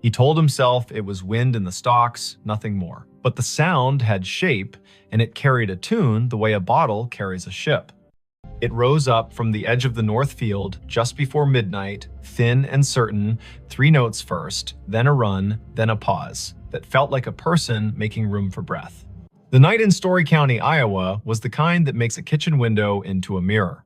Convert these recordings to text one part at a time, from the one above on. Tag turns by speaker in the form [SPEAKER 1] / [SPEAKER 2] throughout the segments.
[SPEAKER 1] He told himself it was wind in the stalks, nothing more. But the sound had shape, and it carried a tune the way a bottle carries a ship. It rose up from the edge of the north field just before midnight, thin and certain, 3 notes first, then a run, then a pause, that felt like a person making room for breath. The night in Story County, Iowa, was the kind that makes a kitchen window into a mirror.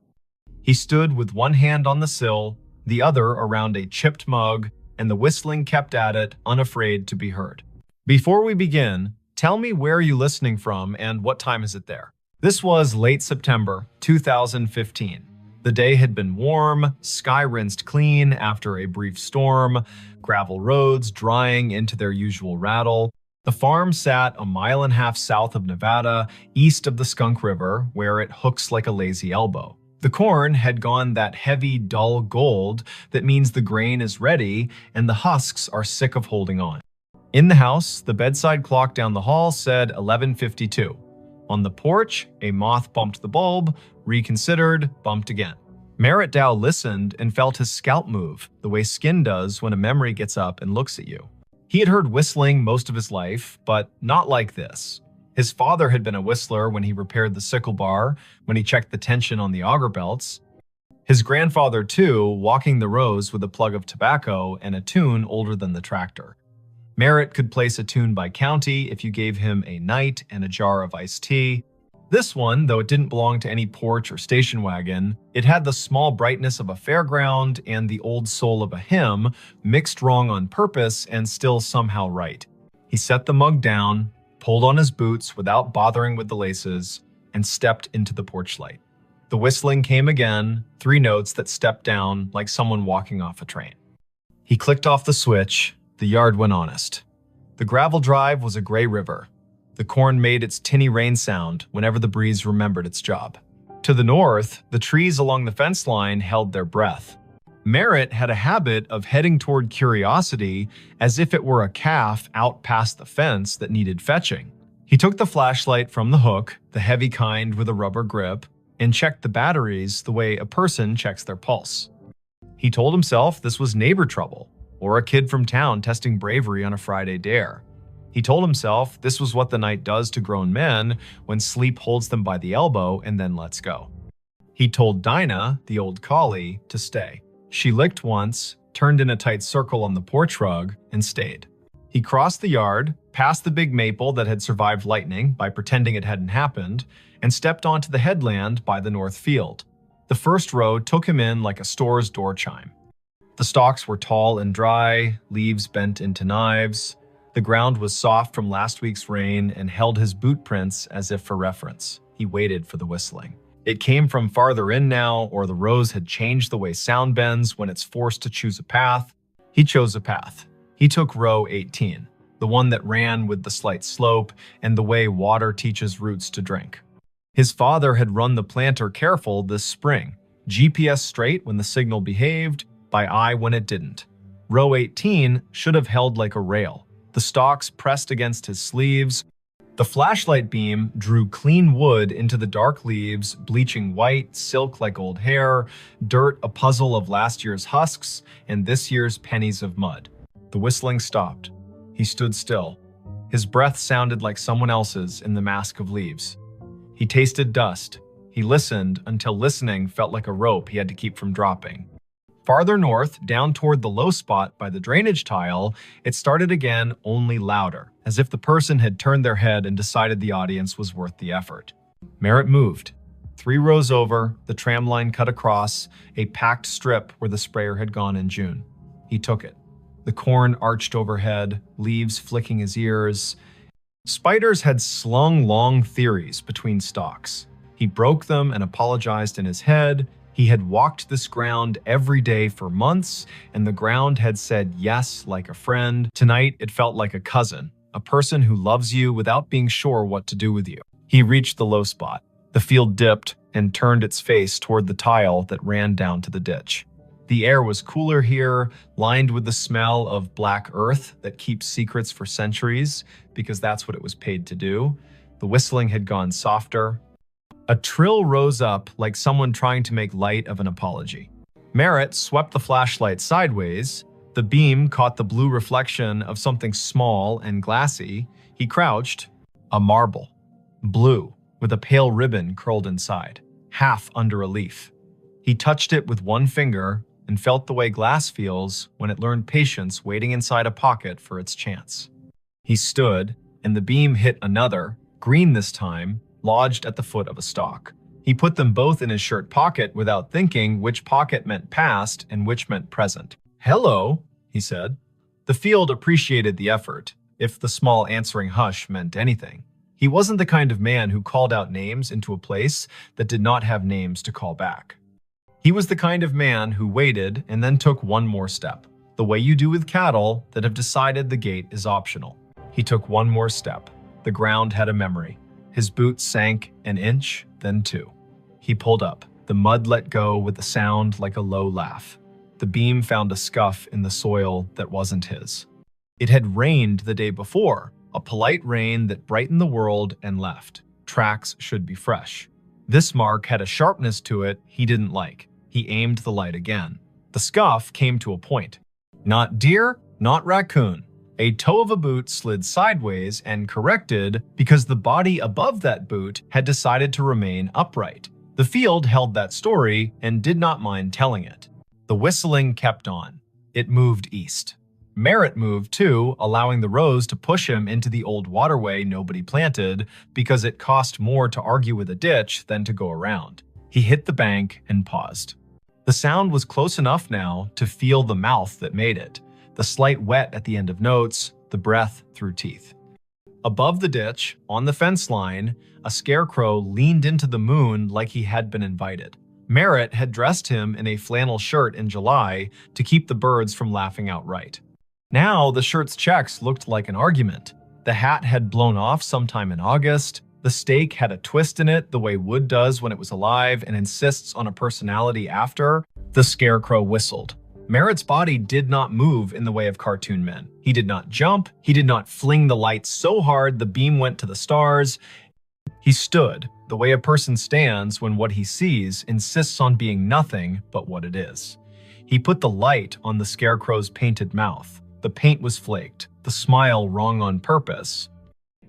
[SPEAKER 1] He stood with one hand on the sill, the other around a chipped mug, and the whistling kept at it, unafraid to be heard. Before we begin, tell me where you're listening from and what time is it there? This was late September 2015. The day had been warm, sky rinsed clean after a brief storm, gravel roads drying into their usual rattle. The farm sat a mile and a half south of Nevada, east of the Skunk River, where it hooks like a lazy elbow. The corn had gone that heavy, dull gold that means the grain is ready and the husks are sick of holding on. In the house, the bedside clock down the hall said 11:52. On the porch, a moth bumped the bulb, reconsidered, bumped again. Merritt Dow listened and felt his scalp move, the way skin does when a memory gets up and looks at you. He had heard whistling most of his life, but not like this. His father had been a whistler when he repaired the sickle bar, when he checked the tension on the auger belts. His grandfather, too, walking the rows with a plug of tobacco and a tune older than the tractor. Merritt could place a tune by county if you gave him a night and a jar of iced tea. This one, though it didn't belong to any porch or station wagon, it had the small brightness of a fairground and the old soul of a hymn, mixed wrong on purpose and still somehow right. He set the mug down, pulled on his boots without bothering with the laces, and stepped into the porch light. The whistling came again, 3 notes that stepped down like someone walking off a train. He clicked off the switch. The yard went honest. The gravel drive was a gray river. The corn made its tinny rain sound whenever the breeze remembered its job. To the north, the trees along the fence line held their breath. Merritt had a habit of heading toward curiosity as if it were a calf out past the fence that needed fetching. He took the flashlight from the hook, the heavy kind with a rubber grip, and checked the batteries the way a person checks their pulse. He told himself this was neighbor trouble, or a kid from town testing bravery on a Friday dare. He told himself this was what the night does to grown men when sleep holds them by the elbow and then lets go. He told Dinah, the old collie, to stay. She licked once, turned in a tight circle on the porch rug, and stayed. He crossed the yard, past the big maple that had survived lightning by pretending it hadn't happened, and stepped onto the headland by the north field. The first row took him in like a store's door chime. The stalks were tall and dry, leaves bent into knives. The ground was soft from last week's rain and held his boot prints as if for reference. He waited for the whistling. It came from farther in now, or the rows had changed the way sound bends when it's forced to choose a path. He chose a path. He took row 18, the one that ran with the slight slope and the way water teaches roots to drink. His father had run the planter careful this spring, GPS straight when the signal behaved, by eye when it didn't. Row 18 should have held like a rail, the stalks pressed against his sleeves. The flashlight beam drew clean wood into the dark leaves, bleaching white, silk like old hair, dirt a puzzle of last year's husks, and this year's pennies of mud. The whistling stopped. He stood still. His breath sounded like someone else's in the mask of leaves. He tasted dust. He listened until listening felt like a rope he had to keep from dropping. Farther north, down toward the low spot by the drainage tile, it started again, only louder, as if the person had turned their head and decided the audience was worth the effort. Merritt moved. 3 rows over, the tram line cut across, a packed strip where the sprayer had gone in June. He took it. The corn arched overhead, leaves flicking his ears. Spiders had slung long theories between stalks. He broke them and apologized in his head. He had walked this ground every day for months, and the ground had said yes like a friend. Tonight, it felt like a cousin, a person who loves you without being sure what to do with you. He reached the low spot. The field dipped and turned its face toward the tile that ran down to the ditch. The air was cooler here, lined with the smell of black earth that keeps secrets for centuries, because that's what it was paid to do. The whistling had gone softer. A trill rose up like someone trying to make light of an apology. Merritt swept the flashlight sideways. The beam caught the blue reflection of something small and glassy. He crouched. A marble. Blue, with a pale ribbon curled inside, half under a leaf. He touched it with one finger and felt the way glass feels when it learned patience waiting inside a pocket for its chance. He stood, and the beam hit another, green this time, lodged at the foot of a stalk. He put them both in his shirt pocket without thinking which pocket meant past and which meant present. "Hello," he said. The field appreciated the effort, if the small answering hush meant anything. He wasn't the kind of man who called out names into a place that did not have names to call back. He was the kind of man who waited and then took one more step, the way you do with cattle that have decided the gate is optional. He took one more step. The ground had a memory. His boots sank an inch, then two. He pulled up. The mud let go with a sound like a low laugh. The beam found a scuff in the soil that wasn't his. It had rained the day before, a polite rain that brightened the world and left. Tracks should be fresh. This mark had a sharpness to it he didn't like. He aimed the light again. The scuff came to a point. Not deer, not raccoon. A toe of a boot slid sideways and corrected because the body above that boot had decided to remain upright. The field held that story and did not mind telling it. The whistling kept on. It moved east. Merritt moved too, allowing the rows to push him into the old waterway nobody planted because it cost more to argue with a ditch than to go around. He hit the bank and paused. The sound was close enough now to feel the mouth that made it, the slight wet at the end of notes, the breath through teeth. Above the ditch, on the fence line, a scarecrow leaned into the moon like he had been invited. Merritt had dressed him in a flannel shirt in July to keep the birds from laughing outright. Now the shirt's checks looked like an argument. The hat had blown off sometime in August. The steak had a twist in it the way wood does when it was alive and insists on a personality after. The scarecrow whistled. Merritt's body did not move in the way of cartoon men. He did not jump. He did not fling the lights so hard the beam went to the stars. He stood, the way a person stands when what he sees insists on being nothing but what it is. He put the light on the scarecrow's painted mouth. The paint was flaked, the smile wrong on purpose.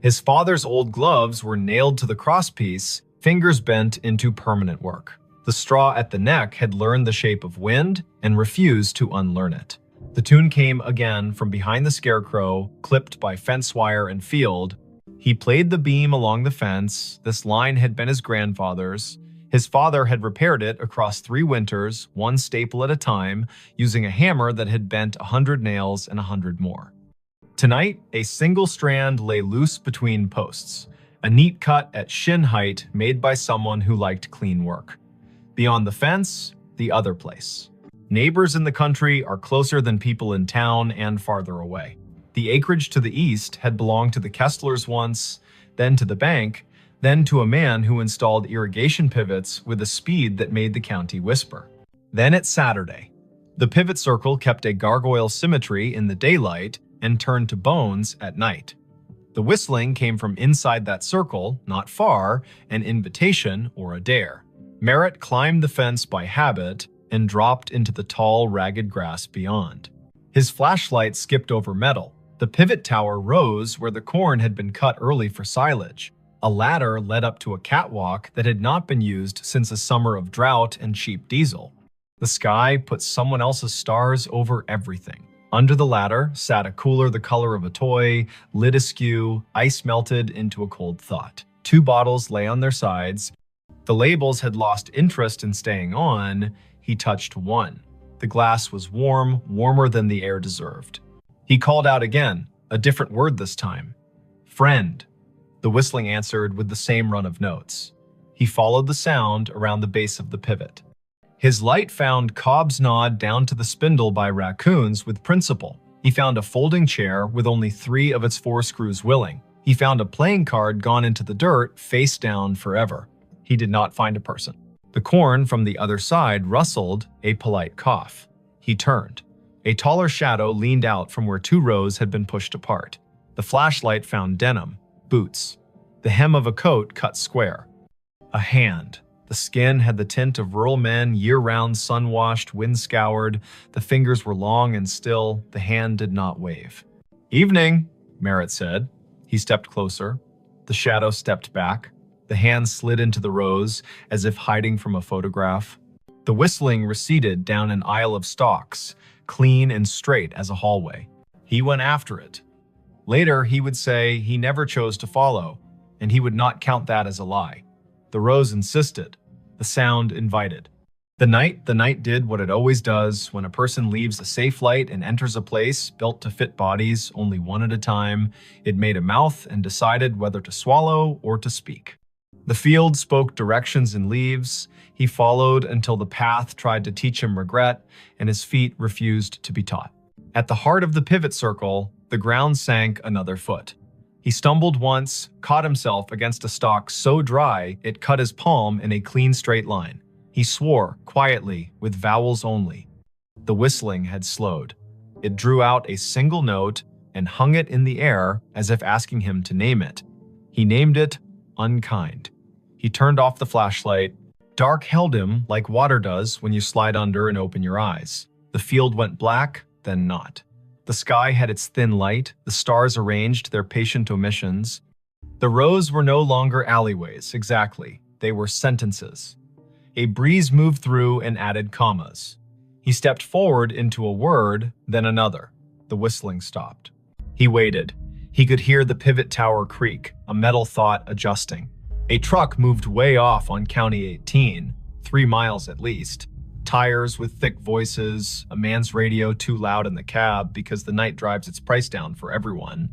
[SPEAKER 1] His father's old gloves were nailed to the crosspiece, fingers bent into permanent work. The straw at the neck had learned the shape of wind and refused to unlearn it. The tune came again from behind the scarecrow, clipped by fence wire and field. He played the beam along the fence. This line had been his grandfather's. His father had repaired it across 3 winters, one staple at a time, using a hammer that had bent 100 nails and 100 more. Tonight, a single strand lay loose between posts, a neat cut at shin height made by someone who liked clean work. Beyond the fence, the other place. Neighbors in the country are closer than people in town and farther away. The acreage to the east had belonged to the Kesslers once, then to the bank, then to a man who installed irrigation pivots with a speed that made the county whisper. Then it's Saturday. The pivot circle kept a gargoyle symmetry in the daylight and turned to bones at night. The whistling came from inside that circle, not far, an invitation or a dare. Merritt climbed the fence by habit and dropped into the tall, ragged grass beyond. His flashlight skipped over metal. The pivot tower rose where the corn had been cut early for silage. A ladder led up to a catwalk that had not been used since a summer of drought and cheap diesel. The sky put someone else's stars over everything. Under the ladder sat a cooler the color of a toy, lid askew, ice melted into a cold thought. 2 bottles lay on their sides. The labels had lost interest in staying on. He touched one. The glass was warm, warmer than the air deserved. He called out again, a different word this time. Friend. The whistling answered with the same run of notes. He followed the sound around the base of the pivot. His light found Cobb's nod down to the spindle by raccoons with principle. He found a folding chair with only 3 of its 4 screws willing. He found a playing card gone into the dirt, face down forever. He did not find a person. The corn from the other side rustled, a polite cough. He turned. A taller shadow leaned out from where 2 rows had been pushed apart. The flashlight found denim, boots, the hem of a coat cut square. A hand. The skin had the tint of rural men, year-round, sun-washed, wind-scoured. The fingers were long and still. The hand did not wave. "Evening," Merritt said. He stepped closer. The shadow stepped back. The hand slid into the rows, as if hiding from a photograph. The whistling receded down an aisle of stalks, clean and straight as a hallway. He went after it. Later, he would say he never chose to follow, and he would not count that as a lie. The rows insisted. The sound invited. The night did what it always does when a person leaves a safe light and enters a place built to fit bodies only one at a time. It made a mouth and decided whether to swallow or to speak. The field spoke directions in leaves. He followed until the path tried to teach him regret, and his feet refused to be taught. At the heart of the pivot circle, the ground sank another foot. He stumbled once, caught himself against a stalk so dry it cut his palm in a clean straight line. He swore, quietly, with vowels only. The whistling had slowed. It drew out a single note and hung it in the air as if asking him to name it. He named it Unkind. He turned off the flashlight. Dark held him like water does when you slide under and open your eyes. The field went black, then not. The sky had its thin light. The stars arranged their patient omissions. The rows were no longer alleyways, exactly. They were sentences. A breeze moved through and added commas. He stepped forward into a word, then another. The whistling stopped. He waited. He could hear the pivot tower creak, a metal thought adjusting. A truck moved way off on County 18, 3 miles at least. Tires with thick voices, a man's radio too loud in the cab because the night drives its price down for everyone.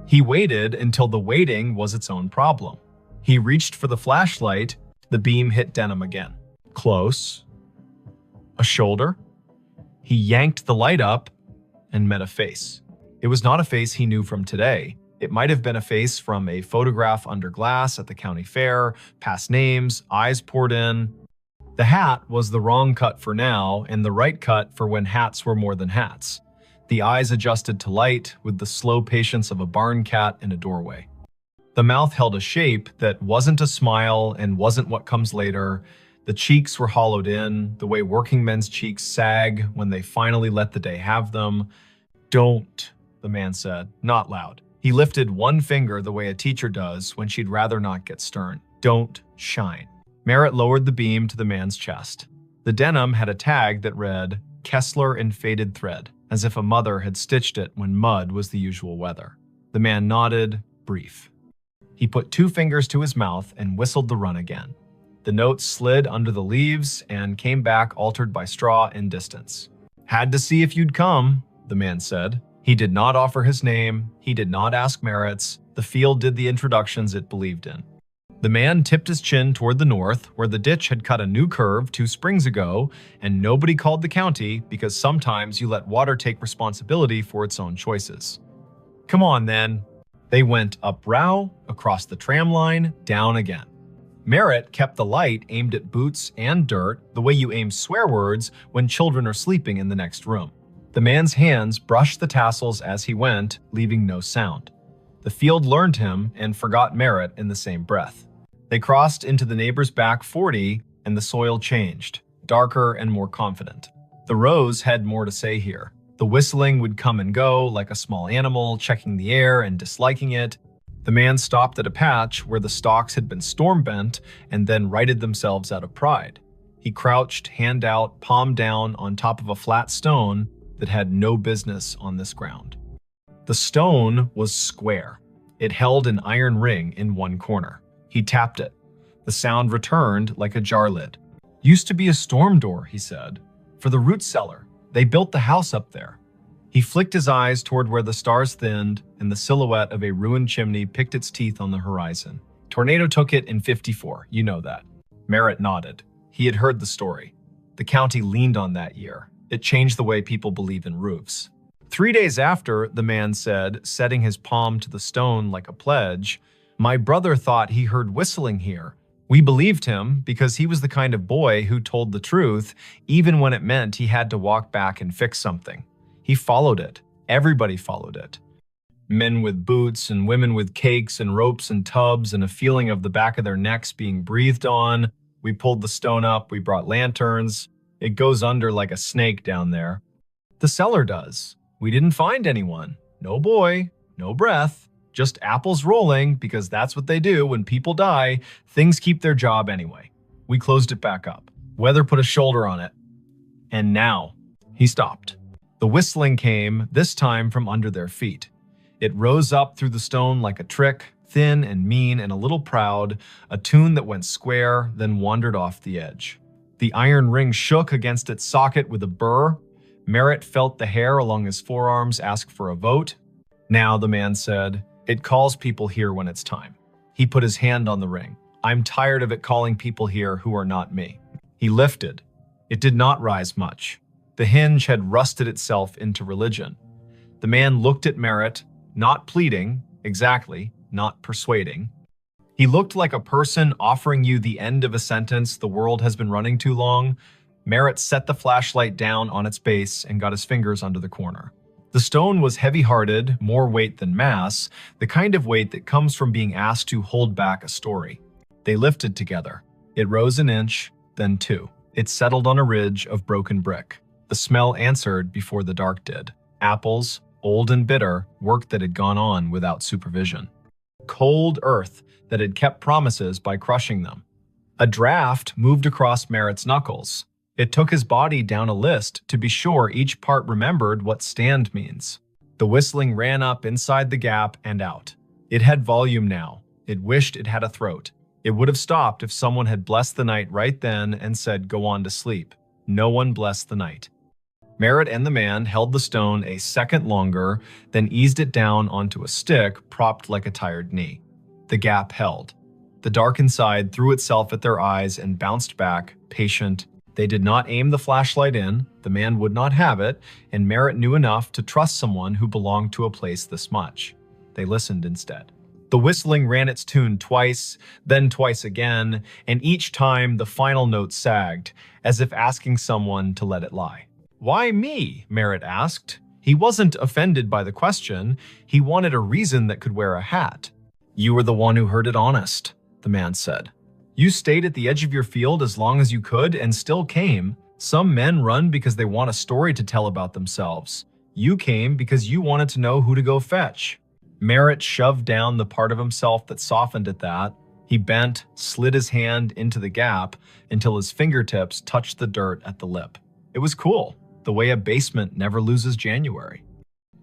[SPEAKER 1] He waited until the waiting was its own problem. He reached for the flashlight. The beam hit denim again. Close. A shoulder. He yanked the light up and met a face. It was not a face he knew from today. It might have been a face from a photograph under glass at the county fair, past names, eyes poured in. The hat was the wrong cut for now and the right cut for when hats were more than hats. The eyes adjusted to light with the slow patience of a barn cat in a doorway. The mouth held a shape that wasn't a smile and wasn't what comes later. The cheeks were hollowed in, the way working men's cheeks sag when they finally let the day have them. "Don't," the man said, not loud. He lifted one finger the way a teacher does when she'd rather not get stern. "Don't shine." Merritt lowered the beam to the man's chest. The denim had a tag that read, "Kessler in faded thread," as if a mother had stitched it when mud was the usual weather. The man nodded, brief. He put 2 fingers to his mouth and whistled the run again. The note slid under the leaves and came back altered by straw and distance. "Had to see if you'd come," the man said. He did not offer his name. He did not ask Merritt's. The field did the introductions it believed in. The man tipped his chin toward the north, where the ditch had cut a new curve 2 springs ago, and nobody called the county because sometimes you let water take responsibility for its own choices. "Come on, then." They went up Row, across the tram line, down again. Merritt kept the light aimed at boots and dirt, the way you aim swear words when children are sleeping in the next room. The man's hands brushed the tassels as he went, leaving no sound. The field learned him and forgot Merritt in the same breath. They crossed into the neighbor's back 40, and the soil changed, darker and more confident. The rows had more to say here. The whistling would come and go like a small animal, checking the air and disliking it. The man stopped at a patch where the stalks had been storm-bent and then righted themselves out of pride. He crouched, hand out, palm down, on top of a flat stone that had no business on this ground. The stone was square. It held an iron ring in one corner. He tapped it. The sound returned like a jar lid. "Used to be a storm door," he said. "For the root cellar. They built the house up there." He flicked his eyes toward where the stars thinned and the silhouette of a ruined chimney picked its teeth on the horizon. "Tornado took it in '54, you know that." Merritt nodded. He had heard the story. The county leaned on that year. It changed the way people believe in roofs. 3 days after, the man said, setting his palm to the stone like a pledge, "My brother thought he heard whistling here. We believed him because he was the kind of boy who told the truth, even when it meant he had to walk back and fix something. He followed it. Everybody followed it. Men with boots and women with cakes and ropes and tubs and a feeling of the back of their necks being breathed on. We pulled the stone up, we brought lanterns. It goes under like a snake down there. The cellar does. We didn't find anyone. No boy, no breath. Just apples rolling, because that's what they do when people die. Things keep their job anyway. We closed it back up. Weather put a shoulder on it. And now, he stopped. The whistling came, this time from under their feet. It rose up through the stone like a trick, thin and mean and a little proud, a tune that went square, then wandered off the edge. The iron ring shook against its socket with a burr. Merritt felt the hair along his forearms ask for a vote. Now, the man said, it calls people here when it's time. He put his hand on the ring. I'm tired of it calling people here who are not me. He lifted. It did not rise much. The hinge had rusted itself into religion. The man looked at Merritt, not pleading, exactly, not persuading. He looked like a person offering you the end of a sentence the world has been running too long. Merritt set the flashlight down on its base and got his fingers under the corner. The stone was heavy-hearted, more weight than mass, the kind of weight that comes from being asked to hold back a story. They lifted together. It rose an inch, then two. It settled on a ridge of broken brick. The smell answered before the dark did. Apples, old and bitter, work that had gone on without supervision. Cold earth that had kept promises by crushing them. A draft moved across Merritt's knuckles. It took his body down a list to be sure each part remembered what stand means. The whistling ran up inside the gap and out. It had volume now. It wished it had a throat. It would have stopped if someone had blessed the night right then and said, go on to sleep. No one blessed the night. Merritt and the man held the stone a second longer, then eased it down onto a stick propped like a tired knee. The gap held. The dark inside threw itself at their eyes and bounced back, patient. They did not aim the flashlight in, the man would not have it, and Merritt knew enough to trust someone who belonged to a place this much. They listened instead. The whistling ran its tune twice, then twice again, and each time the final note sagged, as if asking someone to let it lie. Why me? Merritt asked. He wasn't offended by the question. He wanted a reason that could wear a hat. You were the one who heard it honest, the man said. You stayed at the edge of your field as long as you could and still came. Some men run because they want a story to tell about themselves. You came because you wanted to know who to go fetch. Merritt shoved down the part of himself that softened at that. He bent, slid his hand into the gap until his fingertips touched the dirt at the lip. It was cool, the way a basement never loses January.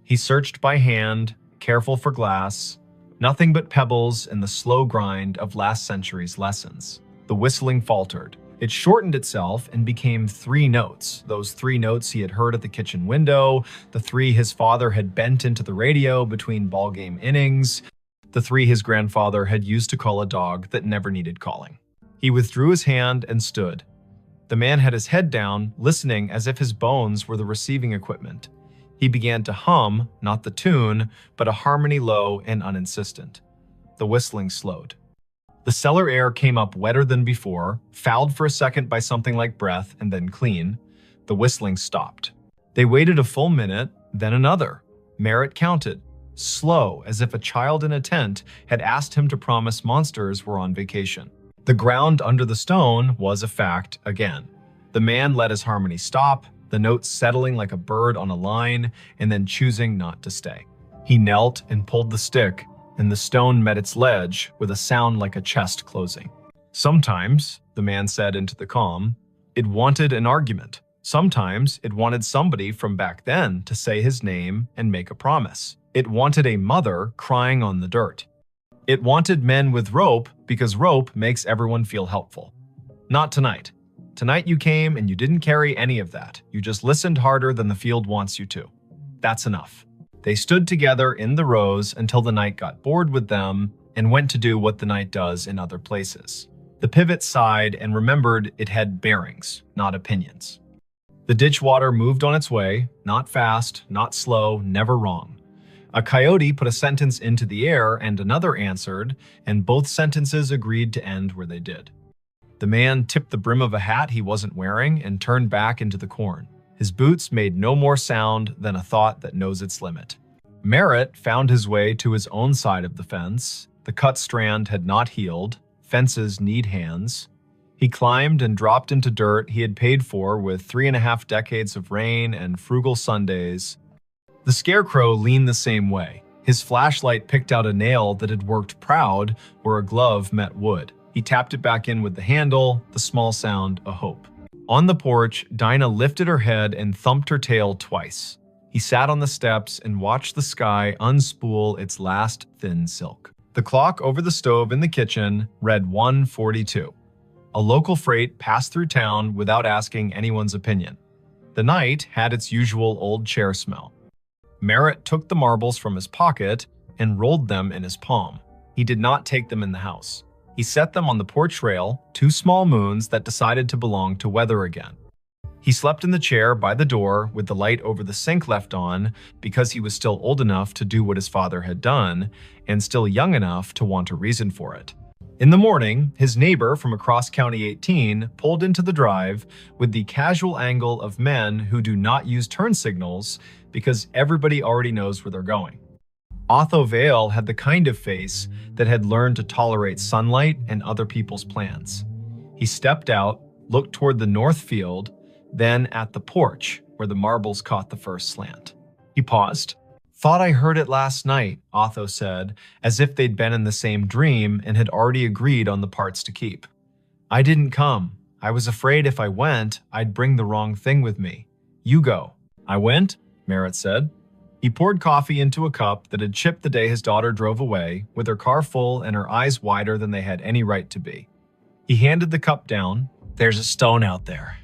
[SPEAKER 1] He searched by hand, careful for glass. Nothing but pebbles in the slow grind of last century's lessons. The whistling faltered. It shortened itself and became 3 notes, those 3 notes he had heard at the kitchen window, the 3 his father had bent into the radio between ballgame innings, the 3 his grandfather had used to call a dog that never needed calling. He withdrew his hand and stood. The man had his head down, listening as if his bones were the receiving equipment. He began to hum, not the tune, but a harmony low and uninsistent. The whistling slowed. The cellar air came up wetter than before, fouled for a second by something like breath, and then clean. The whistling stopped. They waited a full minute, then another. Merritt counted, slow, as if a child in a tent had asked him to promise monsters were on vacation. The ground under the stone was a fact again. The man let his harmony stop, the notes settling like a bird on a line, and then choosing not to stay. He knelt and pulled the stick, and the stone met its ledge with a sound like a chest closing. Sometimes, the man said into the calm, it wanted an argument. Sometimes it wanted somebody from back then to say his name and make a promise. It wanted a mother crying on the dirt. It wanted men with rope because rope makes everyone feel helpful. Not tonight. Tonight you came and you didn't carry any of that. You just listened harder than the field wants you to. That's enough. They stood together in the rows until the night got bored with them and went to do what the night does in other places. The pivot sighed and remembered it had bearings, not opinions. The ditch water moved on its way, not fast, not slow, never wrong. A coyote put a sentence into the air and another answered, and both sentences agreed to end where they did. The man tipped the brim of a hat he wasn't wearing and turned back into the corn. His boots made no more sound than a thought that knows its limit. Merritt found his way to his own side of the fence. The cut strand had not healed. Fences need hands. He climbed and dropped into dirt he had paid for with 3.5 decades of rain and frugal Sundays. The scarecrow leaned the same way. His flashlight picked out a nail that had worked proud where a glove met wood. He tapped it back in with the handle, the small sound a hope. On the porch, Dinah lifted her head and thumped her tail twice. He sat on the steps and watched the sky unspool its last thin silk. The clock over the stove in the kitchen read 1:42. A local freight passed through town without asking anyone's opinion. The night had its usual old chair smell. Merritt took the marbles from his pocket and rolled them in his palm. He did not take them in the house. He set them on the porch rail, 2 small moons that decided to belong to weather again. He slept in the chair by the door with the light over the sink left on because he was still old enough to do what his father had done and still young enough to want a reason for it. In the morning, his neighbor from across County 18 pulled into the drive with the casual angle of men who do not use turn signals because everybody already knows where they're going. Otho Vale had the kind of face that had learned to tolerate sunlight and other people's plans. He stepped out, looked toward the north field, then at the porch where the marbles caught the first slant. He paused. "Thought I heard it last night," Otho said, as if they'd been in the same dream and had already agreed on the parts to keep. "I didn't come. I was afraid if I went, I'd bring the wrong thing with me. You go." "I went," Merritt said. He poured coffee into a cup that had chipped the day his daughter drove away, with her car full and her eyes wider than they had any right to be. He handed the cup down. "There's a stone out there.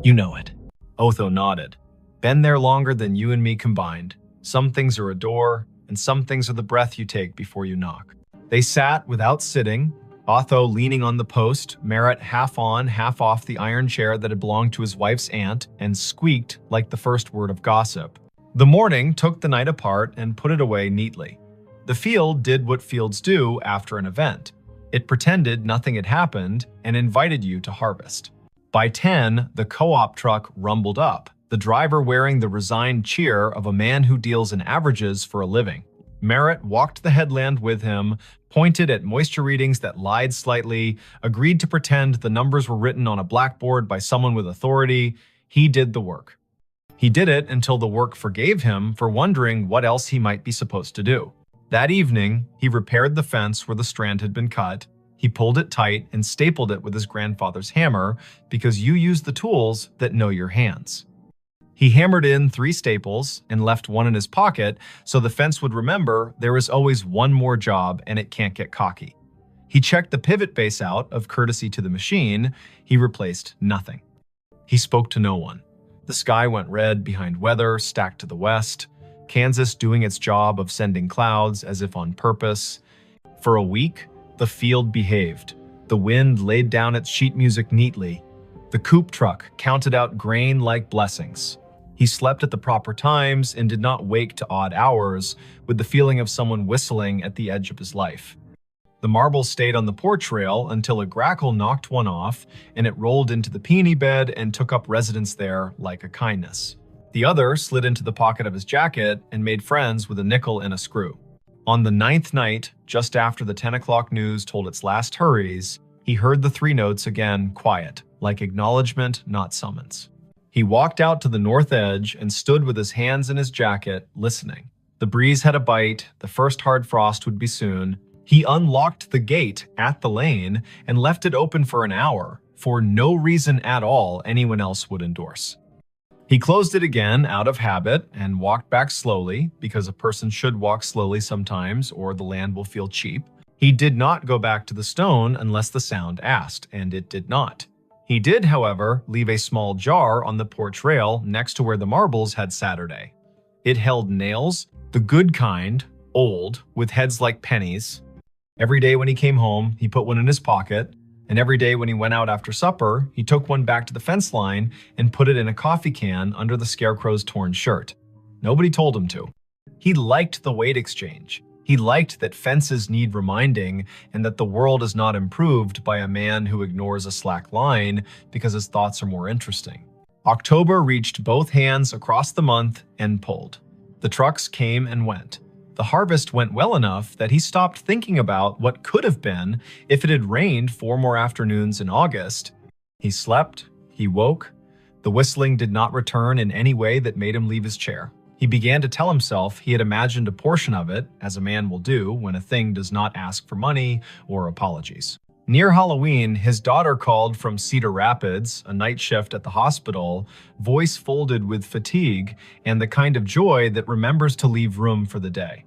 [SPEAKER 1] You know it." Otho nodded. "Been there longer than you and me combined. Some things are a door, and some things are the breath you take before you knock." They sat without sitting, Otho leaning on the post, Merritt half on, half off the iron chair that had belonged to his wife's aunt, and squeaked like the first word of gossip. The morning took the night apart and put it away neatly. The field did what fields do after an event. It pretended nothing had happened and invited you to harvest. By 10, the co-op truck rumbled up, the driver wearing the resigned cheer of a man who deals in averages for a living. Merritt walked the headland with him, pointed at moisture readings that lied slightly, agreed to pretend the numbers were written on a blackboard by someone with authority. He did the work. He did it until the work forgave him for wondering what else he might be supposed to do. That evening, he repaired the fence where the strand had been cut. He pulled it tight and stapled it with his grandfather's hammer because you use the tools that know your hands. He hammered in 3 staples and left one in his pocket so the fence would remember there is always one more job and it can't get cocky. He checked the pivot base out of courtesy to the machine. He replaced nothing. He spoke to no one. The sky went red behind weather stacked to the west, Kansas doing its job of sending clouds as if on purpose. For a week, the field behaved. The wind laid down its sheet music neatly. The coupe truck counted out grain like blessings. He slept at the proper times and did not wake to odd hours with the feeling of someone whistling at the edge of his life. The marbles stayed on the porch rail until a grackle knocked one off and it rolled into the peony bed and took up residence there like a kindness. The other slid into the pocket of his jacket and made friends with a nickel and a screw. On the 9th night, just after the 10 o'clock news told its last hurries, he heard the 3 notes again quiet, like acknowledgement, not summons. He walked out to the north edge and stood with his hands in his jacket, listening. The breeze had a bite, the first hard frost would be soon. He unlocked the gate at the lane and left it open for an hour, for no reason at all anyone else would endorse. He closed it again out of habit and walked back slowly, because a person should walk slowly sometimes or the land will feel cheap. He did not go back to the stone unless the sound asked, and it did not. He did, however, leave a small jar on the porch rail next to where the marbles had Saturday. It held nails, the good kind, old, with heads like pennies. Every day when he came home, he put one in his pocket, and every day when he went out after supper, he took one back to the fence line and put it in a coffee can under the scarecrow's torn shirt. Nobody told him to. He liked the weight exchange. He liked that fences need reminding and that the world is not improved by a man who ignores a slack line because his thoughts are more interesting. October reached both hands across the month and pulled. The trucks came and went. The harvest went well enough that he stopped thinking about what could have been if it had rained 4 more afternoons in August. He slept, he woke. The whistling did not return in any way that made him leave his chair. He began to tell himself he had imagined a portion of it, as a man will do when a thing does not ask for money or apologies. Near Halloween, his daughter called from Cedar Rapids, a night shift at the hospital, voice folded with fatigue and the kind of joy that remembers to leave room for the day.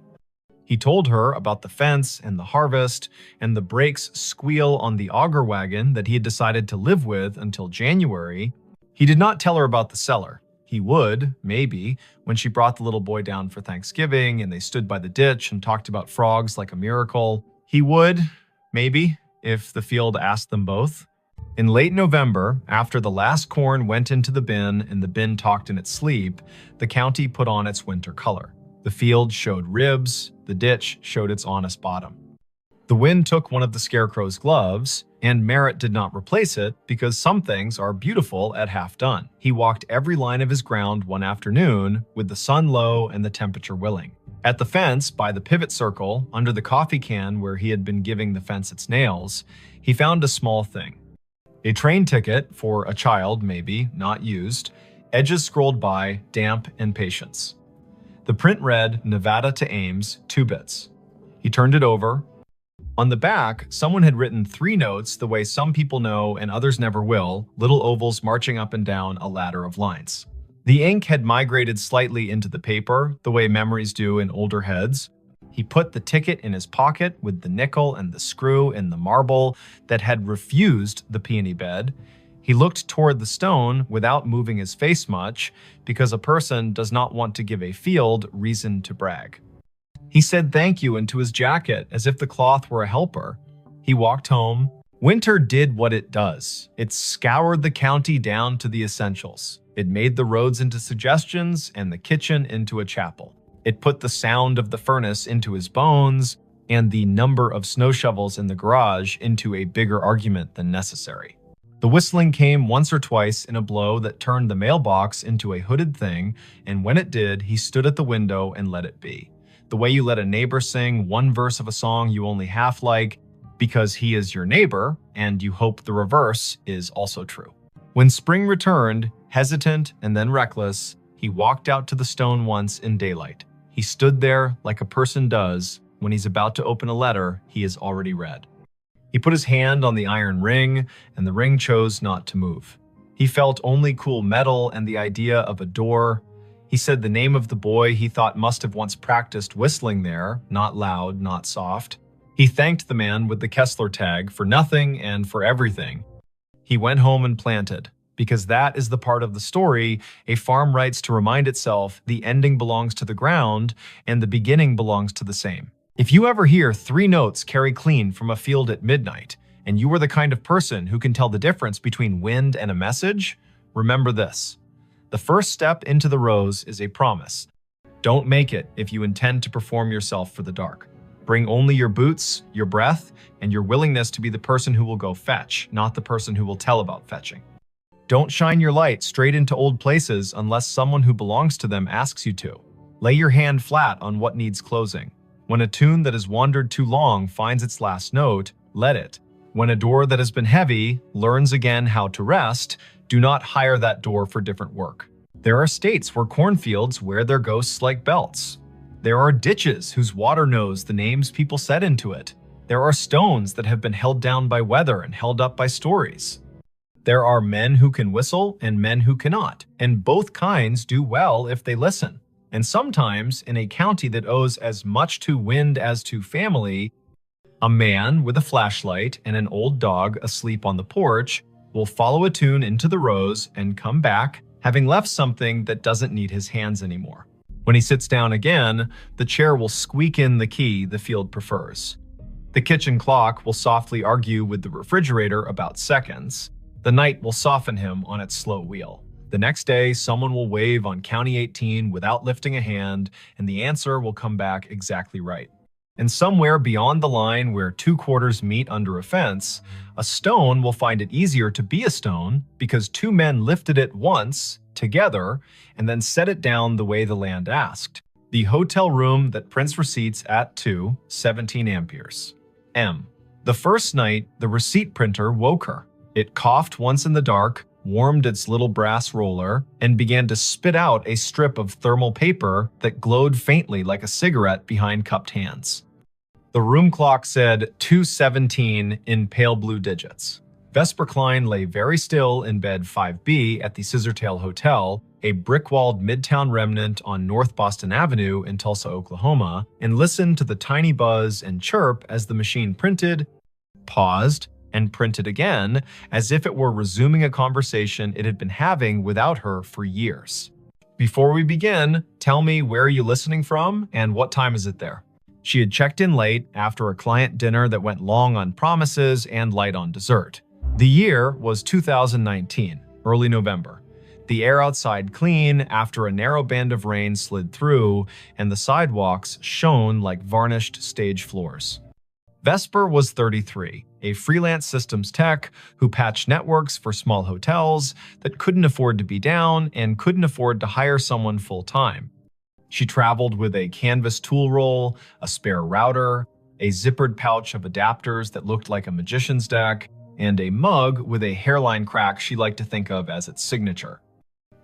[SPEAKER 1] He told her about the fence and the harvest and the brakes squeal on the auger wagon that he had decided to live with until January. He did not tell her about the cellar. He would, maybe, when she brought the little boy down for Thanksgiving and they stood by the ditch and talked about frogs like a miracle. He would, maybe, if the field asked them both. In late November, after the last corn went into the bin and the bin talked in its sleep, the county put on its winter color. The field showed ribs, the ditch showed its honest bottom. The wind took one of the scarecrow's gloves, and Merritt did not replace it because some things are beautiful at half done. He walked every line of his ground one afternoon with the sun low and the temperature willing. At the fence, by the pivot circle, under the coffee can where he had been giving the fence its nails, he found a small thing. A train ticket for a child, maybe, not used, edges scrolled by, damp and patience. The print read, Nevada to Ames, 2 bits. He turned it over. On the back, someone had written 3 notes the way some people know and others never will, little ovals marching up and down a ladder of lines. The ink had migrated slightly into the paper, the way memories do in older heads. He put the ticket in his pocket with the nickel and the screw in the marble that had refused the peony bed. He looked toward the stone without moving his face much, because a person does not want to give a field reason to brag. He said thank you into his jacket as if the cloth were a helper. He walked home. Winter did what it does. It scoured the county down to the essentials. It made the roads into suggestions and the kitchen into a chapel. It put the sound of the furnace into his bones and the number of snow shovels in the garage into a bigger argument than necessary. The whistling came once or twice in a blow that turned the mailbox into a hooded thing, and when it did, he stood at the window and let it be. The way you let a neighbor sing one verse of a song you only half like because he is your neighbor, and you hope the reverse is also true. When spring returned, hesitant and then reckless, he walked out to the stone once in daylight. He stood there like a person does when he's about to open a letter he has already read. He put his hand on the iron ring, and the ring chose not to move. He felt only cool metal and the idea of a door. He said the name of the boy he thought must have once practiced whistling there, not loud, not soft. He thanked the man with the Kessler tag for nothing and for everything. He went home and planted, because that is the part of the story a farm writes to remind itself the ending belongs to the ground and the beginning belongs to the same. If you ever hear 3 notes carry clean from a field at midnight, and you are the kind of person who can tell the difference between wind and a message, remember this. The first step into the rose is a promise. Don't make it if you intend to perform yourself for the dark. Bring only your boots, your breath, and your willingness to be the person who will go fetch, not the person who will tell about fetching. Don't shine your light straight into old places unless someone who belongs to them asks you to. Lay your hand flat on what needs closing. When a tune that has wandered too long finds its last note, let it. When a door that has been heavy learns again how to rest, do not hire that door for different work. There are states where cornfields wear their ghosts like belts. There are ditches whose water knows the names people set into it. There are stones that have been held down by weather and held up by stories. There are men who can whistle and men who cannot, and both kinds do well if they listen. And sometimes, in a county that owes as much to wind as to family, a man with a flashlight and an old dog asleep on the porch will follow a tune into the rose and come back, having left something that doesn't need his hands anymore. When he sits down again, the chair will squeak in the key the field prefers. The kitchen clock will softly argue with the refrigerator about seconds. The night will soften him on its slow wheel. The next day, someone will wave on County 18 without lifting a hand, and the answer will come back exactly right. And somewhere beyond the line where 2 quarters meet under a fence, a stone will find it easier to be a stone because 2 men lifted it once, together, and then set it down the way the land asked. The hotel room that prints receipts at 17 amperes. M. The first night, the receipt printer woke her. It coughed once in the dark, warmed its little brass roller, and began to spit out a strip of thermal paper that glowed faintly like a cigarette behind cupped hands. The room clock said 2:17 in pale blue digits. Vesper Klein lay very still in bed 5B at the Scissortail Hotel, a brick-walled midtown remnant on North Boston Avenue in Tulsa, Oklahoma, and listened to the tiny buzz and chirp as the machine printed, paused, and printed again, as if it were resuming a conversation it had been having without her for years. Before we begin, tell me where you're listening from and what time is it there? She had checked in late after a client dinner that went long on promises and light on dessert. The year was 2019, early November. The air outside clean after a narrow band of rain slid through, and the sidewalks shone like varnished stage floors. Vesper was 33, a freelance systems tech who patched networks for small hotels that couldn't afford to be down and couldn't afford to hire someone full-time. She traveled with a canvas tool roll, a spare router, a zippered pouch of adapters that looked like a magician's deck, and a mug with a hairline crack she liked to think of as its signature.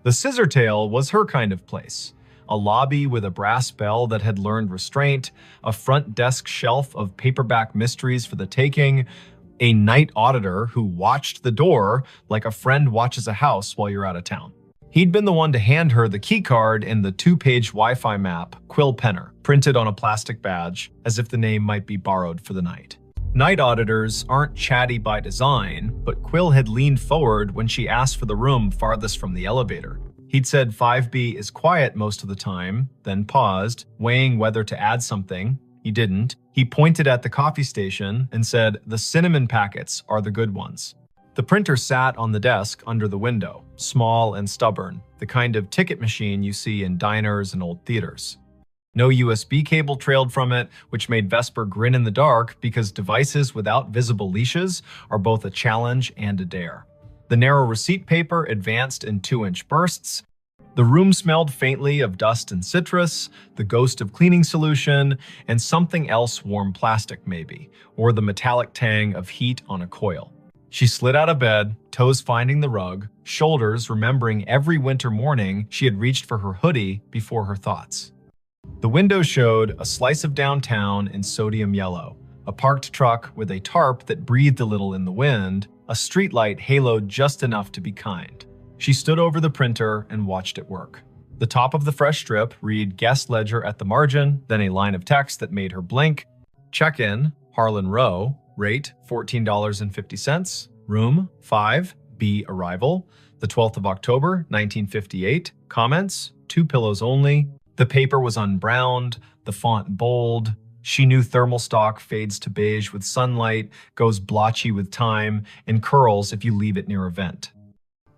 [SPEAKER 1] The Scissortail was her kind of place. A lobby with a brass bell that had learned restraint, a front desk shelf of paperback mysteries for the taking, a night auditor who watched the door like a friend watches a house while you're out of town. He'd been the one to hand her the keycard and the 2-page Wi-Fi map, Quill Penner, printed on a plastic badge, as if the name might be borrowed for the night. Night auditors aren't chatty by design, but Quill had leaned forward when she asked for the room farthest from the elevator. He'd said 5B is quiet most of the time, then paused, weighing whether to add something. He didn't. He pointed at the coffee station and said, "The cinnamon packets are the good ones." The printer sat on the desk under the window, small and stubborn, the kind of ticket machine you see in diners and old theaters. No USB cable trailed from it, which made Vesper grin in the dark because devices without visible leashes are both a challenge and a dare. The narrow receipt paper advanced in 2-inch bursts. The room smelled faintly of dust and citrus, the ghost of cleaning solution, and something else warm plastic maybe, or the metallic tang of heat on a coil. She slid out of bed, toes finding the rug, shoulders remembering every winter morning she had reached for her hoodie before her thoughts. The window showed a slice of downtown in sodium yellow, a parked truck with a tarp that breathed a little in the wind, a streetlight haloed just enough to be kind. She stood over the printer and watched it work. The top of the fresh strip read guest ledger at the margin, then a line of text that made her blink. Check-in, Harlan Row, rate $14.50, room 5B arrival, the 12th of October, 1958, comments, 2 pillows only. The paper was unbrowned, the font bold. She knew thermal stock fades to beige with sunlight, goes blotchy with time, and curls if you leave it near a vent.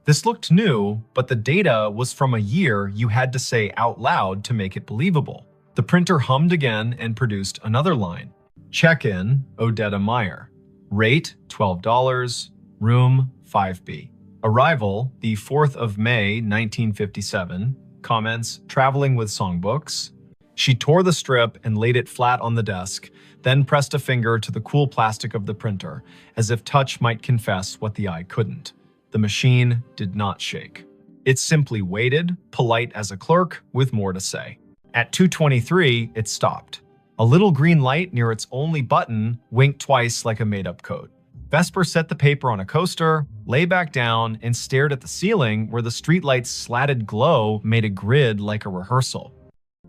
[SPEAKER 1] This looked new, but the data was from a year you had to say out loud to make it believable. The printer hummed again and produced another line. Check-in, Odetta Meyer. Rate, $12, room 5B. Arrival, the 4th of May, 1957. Comments, traveling with songbooks. She tore the strip and laid it flat on the desk, then pressed a finger to the cool plastic of the printer, as if touch might confess what the eye couldn't. The machine did not shake. It simply waited, polite as a clerk, with more to say. At 2:23, it stopped. A little green light near its only button winked twice like a made-up code. Vesper set the paper on a coaster, lay back down, and stared at the ceiling where the streetlight's slatted glow made a grid like a rehearsal.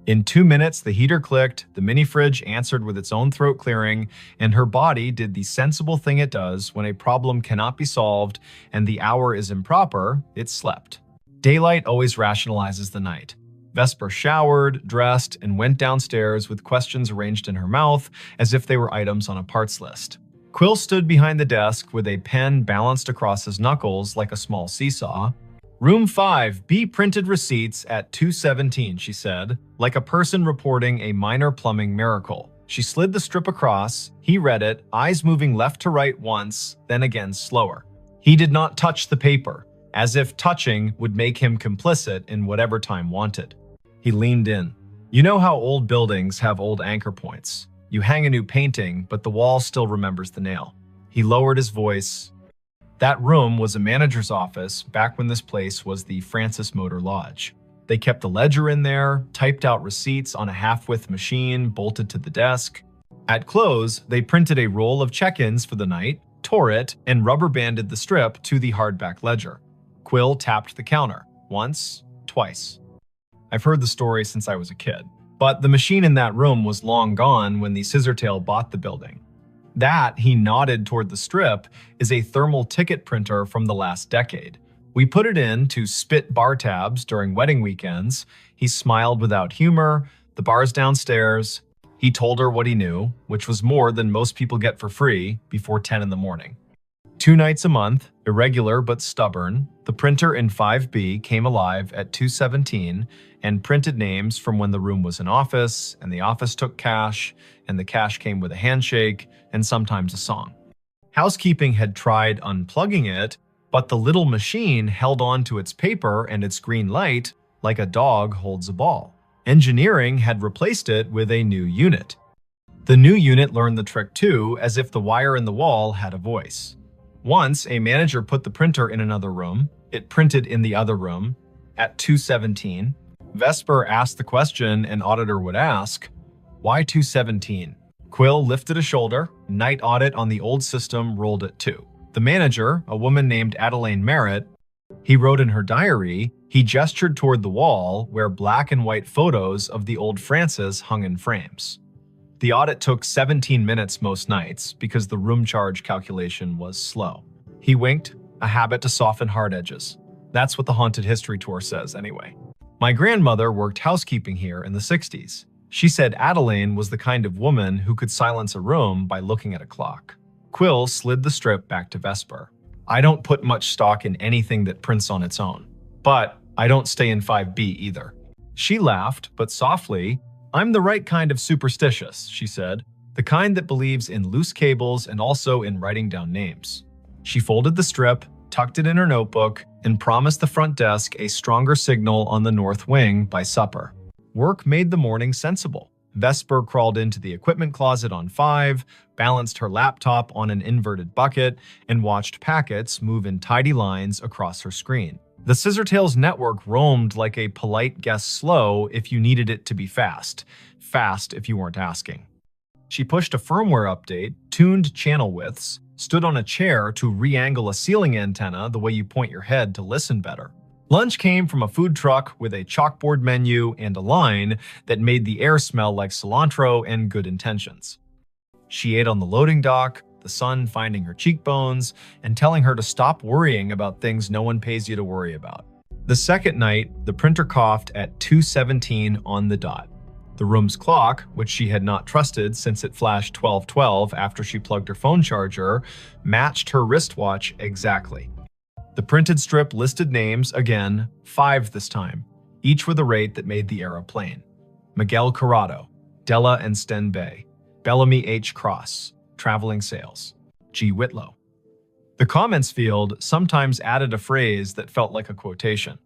[SPEAKER 1] In 2 minutes, the heater clicked, the mini-fridge answered with its own throat clearing, and her body did the sensible thing it does when a problem cannot be solved and the hour is improper, it slept. Daylight always rationalizes the night. Vesper showered, dressed, and went downstairs with questions arranged in her mouth as if they were items on a parts list. Quill stood behind the desk with a pen balanced across his knuckles like a small seesaw. Room 5B printed receipts at 2:17, she said, like a person reporting a minor plumbing miracle. She slid the strip across, he read it, eyes moving left to right once, then again slower. He did not touch the paper, as if touching would make him complicit in whatever time wanted. He leaned in. You know how old buildings have old anchor points. You hang a new painting, but the wall still remembers the nail. He lowered his voice. That room was a manager's office back when this place was the Francis Motor Lodge. They kept a ledger in there, typed out receipts on a half-width machine bolted to the desk. At close, they printed a roll of check-ins for the night, tore it, and rubber-banded the strip to the hardback ledger. Quill tapped the counter. Once, twice. I've heard the story since I was a kid, but the machine in that room was long gone when the Scissortail bought the building. That, he nodded toward the strip, is a thermal ticket printer from the last decade. We put it in to spit bar tabs during wedding weekends. He smiled without humor. The bar's downstairs. He told her what he knew, which was more than most people get for free before 10 in the morning. 2 nights a month, irregular but stubborn, the printer in 5B came alive at 2:17 and printed names from when the room was an office, and the office took cash, and the cash came with a handshake, and sometimes a song. Housekeeping had tried unplugging it, but the little machine held on to its paper and its green light like a dog holds a ball. Engineering had replaced it with a new unit. The new unit learned the trick too, as if the wire in the wall had a voice. Once, a manager put the printer in another room. It printed in the other room. At 2:17, Vesper asked the question an auditor would ask, "Why 2:17?" Quill lifted a shoulder. Night audit on the old system rolled at 2. The manager, a woman named Adelaine Merritt, he wrote in her diary, he gestured toward the wall where black and white photos of the old Francis hung in frames. The audit took 17 minutes most nights because the room charge calculation was slow. He winked, a habit to soften hard edges. That's what the Haunted History Tour says anyway. My grandmother worked housekeeping here in the 60s. She said Adelaine was the kind of woman who could silence a room by looking at a clock. Quill slid the strip back to Vesper. I don't put much stock in anything that prints on its own. But I don't stay in 5B either. She laughed, but softly. I'm the right kind of superstitious, she said. The kind that believes in loose cables and also in writing down names. She folded the strip, tucked it in her notebook, and promised the front desk a stronger signal on the north wing by supper. Work made the morning sensible. Vesper crawled into the equipment closet on 5, balanced her laptop on an inverted bucket, and watched packets move in tidy lines across her screen. The Scissortails network roamed like a polite guess slow if you needed it to be fast. Fast if you weren't asking. She pushed a firmware update, tuned channel widths, stood on a chair to re-angle a ceiling antenna the way you point your head to listen better. Lunch came from a food truck with a chalkboard menu and a line that made the air smell like cilantro and good intentions. She ate on the loading dock, the sun finding her cheekbones and telling her to stop worrying about things no one pays you to worry about. The second night, the printer coughed at 2:17 on the dot. The room's clock, which she had not trusted since it flashed 12:12 after she plugged her phone charger, matched her wristwatch exactly. The printed strip listed names again, 5 this time, each with a rate that made the era plain. Miguel Corrado, Della and Sten Bay, Bellamy H. Cross, Traveling Sales, G. Whitlow. The comments field sometimes added a phrase that felt like a quotation.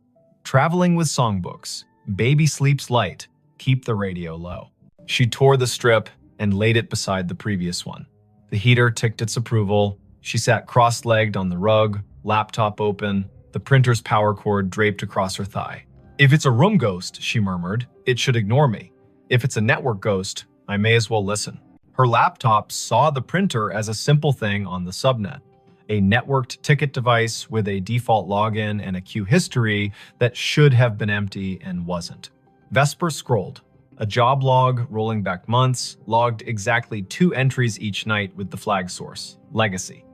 [SPEAKER 1] Traveling with songbooks, baby sleeps light, keep the radio low. She tore the strip and laid it beside the previous one. The heater ticked its approval. She sat cross-legged on the rug, laptop open, the printer's power cord draped across her thigh. If it's a room ghost, she murmured, it should ignore me. If it's a network ghost, I may as well listen. Her laptop saw the printer as a simple thing on the subnet, a networked ticket device with a default login and a queue history that should have been empty and wasn't. Vesper scrolled. A job log rolling back months logged exactly 2 entries each night with the flag source, Legacy.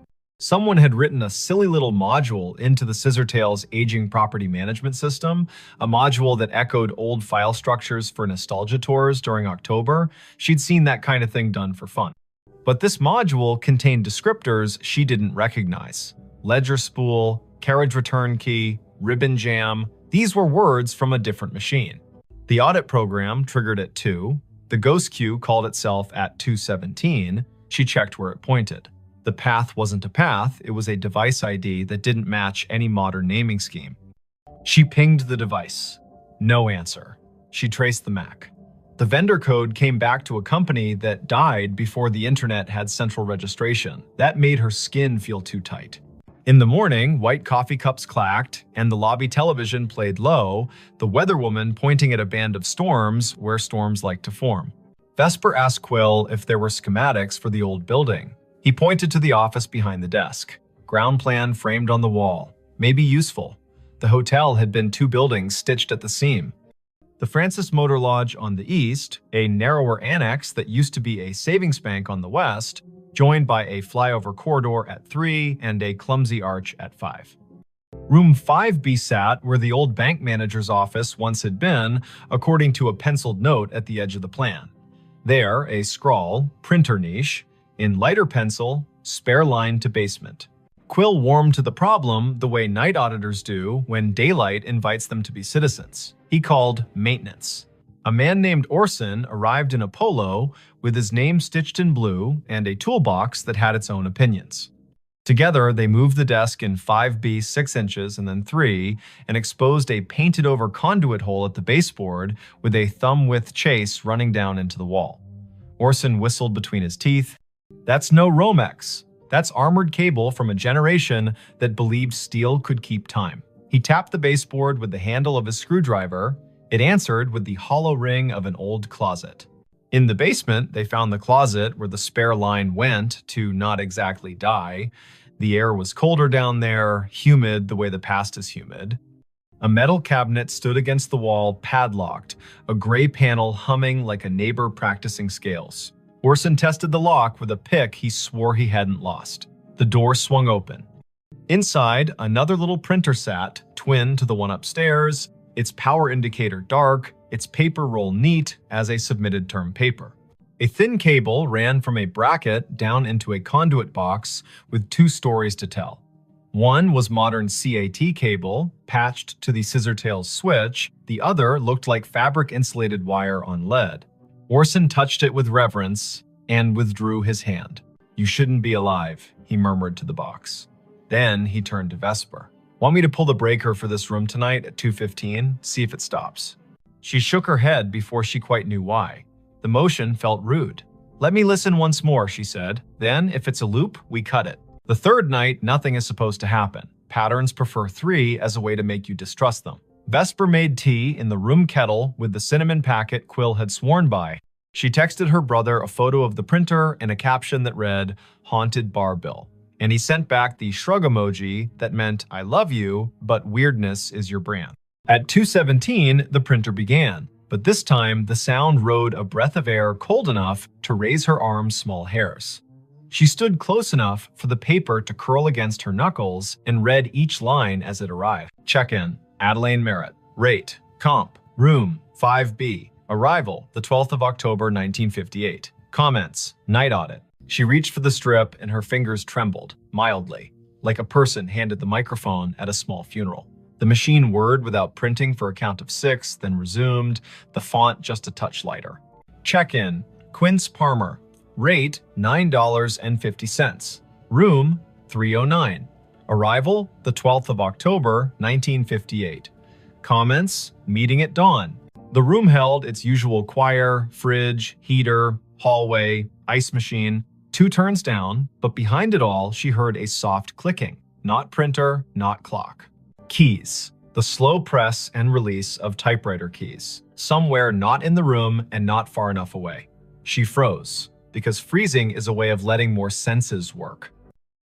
[SPEAKER 1] Someone had written a silly little module into the Scissortails aging property management system, a module that echoed old file structures for nostalgia tours during October. She'd seen that kind of thing done for fun. But this module contained descriptors she didn't recognize. Ledger spool, carriage return key, ribbon jam. These were words from a different machine. The audit program triggered at 2. The ghost queue called itself at 2:17. She checked where it pointed. The path wasn't a path, it was a device ID that didn't match any modern naming scheme. She pinged the device. No answer. She traced the MAC. The vendor code came back to a company that died before the internet had central registration. That made her skin feel too tight. In the morning, white coffee cups clacked, and the lobby television played low, the weatherwoman pointing at a band of storms where storms like to form. Vesper asked Quill if there were schematics for the old building. He pointed to the office behind the desk. Ground plan framed on the wall. Maybe useful. The hotel had been 2 buildings stitched at the seam. The Francis Motor Lodge on the east, a narrower annex that used to be a savings bank on the west, joined by a flyover corridor at 3 and a clumsy arch at 5. Room 5B sat where the old bank manager's office once had been, according to a penciled note at the edge of the plan. There, a scrawl, printer niche, in lighter pencil, spare line to basement. Quill warmed to the problem the way night auditors do when daylight invites them to be citizens. He called maintenance. A man named Orson arrived in a polo with his name stitched in blue and a toolbox that had its own opinions. Together, they moved the desk in 5B 6 inches and then 3 and exposed a painted-over conduit hole at the baseboard with a thumb-width chase running down into the wall. Orson whistled between his teeth. "That's no Romex. That's armored cable from a generation that believed steel could keep time." He tapped the baseboard with the handle of his screwdriver. It answered with the hollow ring of an old closet. In the basement, they found the closet where the spare line went to not exactly die. The air was colder down there, humid the way the past is humid. A metal cabinet stood against the wall, padlocked, a gray panel humming like a neighbor practicing scales. Orson tested the lock with a pick he swore he hadn't lost. The door swung open. Inside, another little printer sat, twin to the one upstairs, its power indicator dark, its paper roll neat as a submitted term paper. A thin cable ran from a bracket down into a conduit box with 2 stories to tell. One was modern CAT cable, patched to the scissortails switch. The other looked like fabric-insulated wire on lead. Orson touched it with reverence and withdrew his hand. "You shouldn't be alive," he murmured to the box. Then he turned to Vesper. "Want me to pull the breaker for this room tonight at 2:15? See if it stops." She shook her head before she quite knew why. The motion felt rude. "Let me listen once more," she said. "Then, if it's a loop, we cut it." The third night, nothing is supposed to happen. Patterns prefer 3 as a way to make you distrust them. Vesper made tea in the room kettle with the cinnamon packet Quill had sworn by. She texted her brother a photo of the printer and a caption that read, "Haunted Bar Bill." And he sent back the shrug emoji that meant, "I love you, but weirdness is your brand." At 2:17, the printer began, but this time the sound rode a breath of air cold enough to raise her arm's small hairs. She stood close enough for the paper to curl against her knuckles and read each line as it arrived. Check-in, Adelaine Merritt. Rate, comp, room, 5B. Arrival, the 12th of October, 1958. Comments, night audit. She reached for the strip and her fingers trembled, mildly, like a person handed the microphone at a small funeral. The machine whirred without printing for a count of 6, then resumed, the font just a touch lighter. Check-in, Quince Palmer. Rate, $9.50. Room, 309. Arrival, the 12th of October, 1958. Comments, meeting at dawn. The room held its usual choir, fridge, heater, hallway, ice machine. 2 turns down, but behind it all, she heard a soft clicking. Not printer, not clock. Keys. The slow press and release of typewriter keys. Somewhere not in the room and not far enough away. She froze, because freezing is a way of letting more senses work.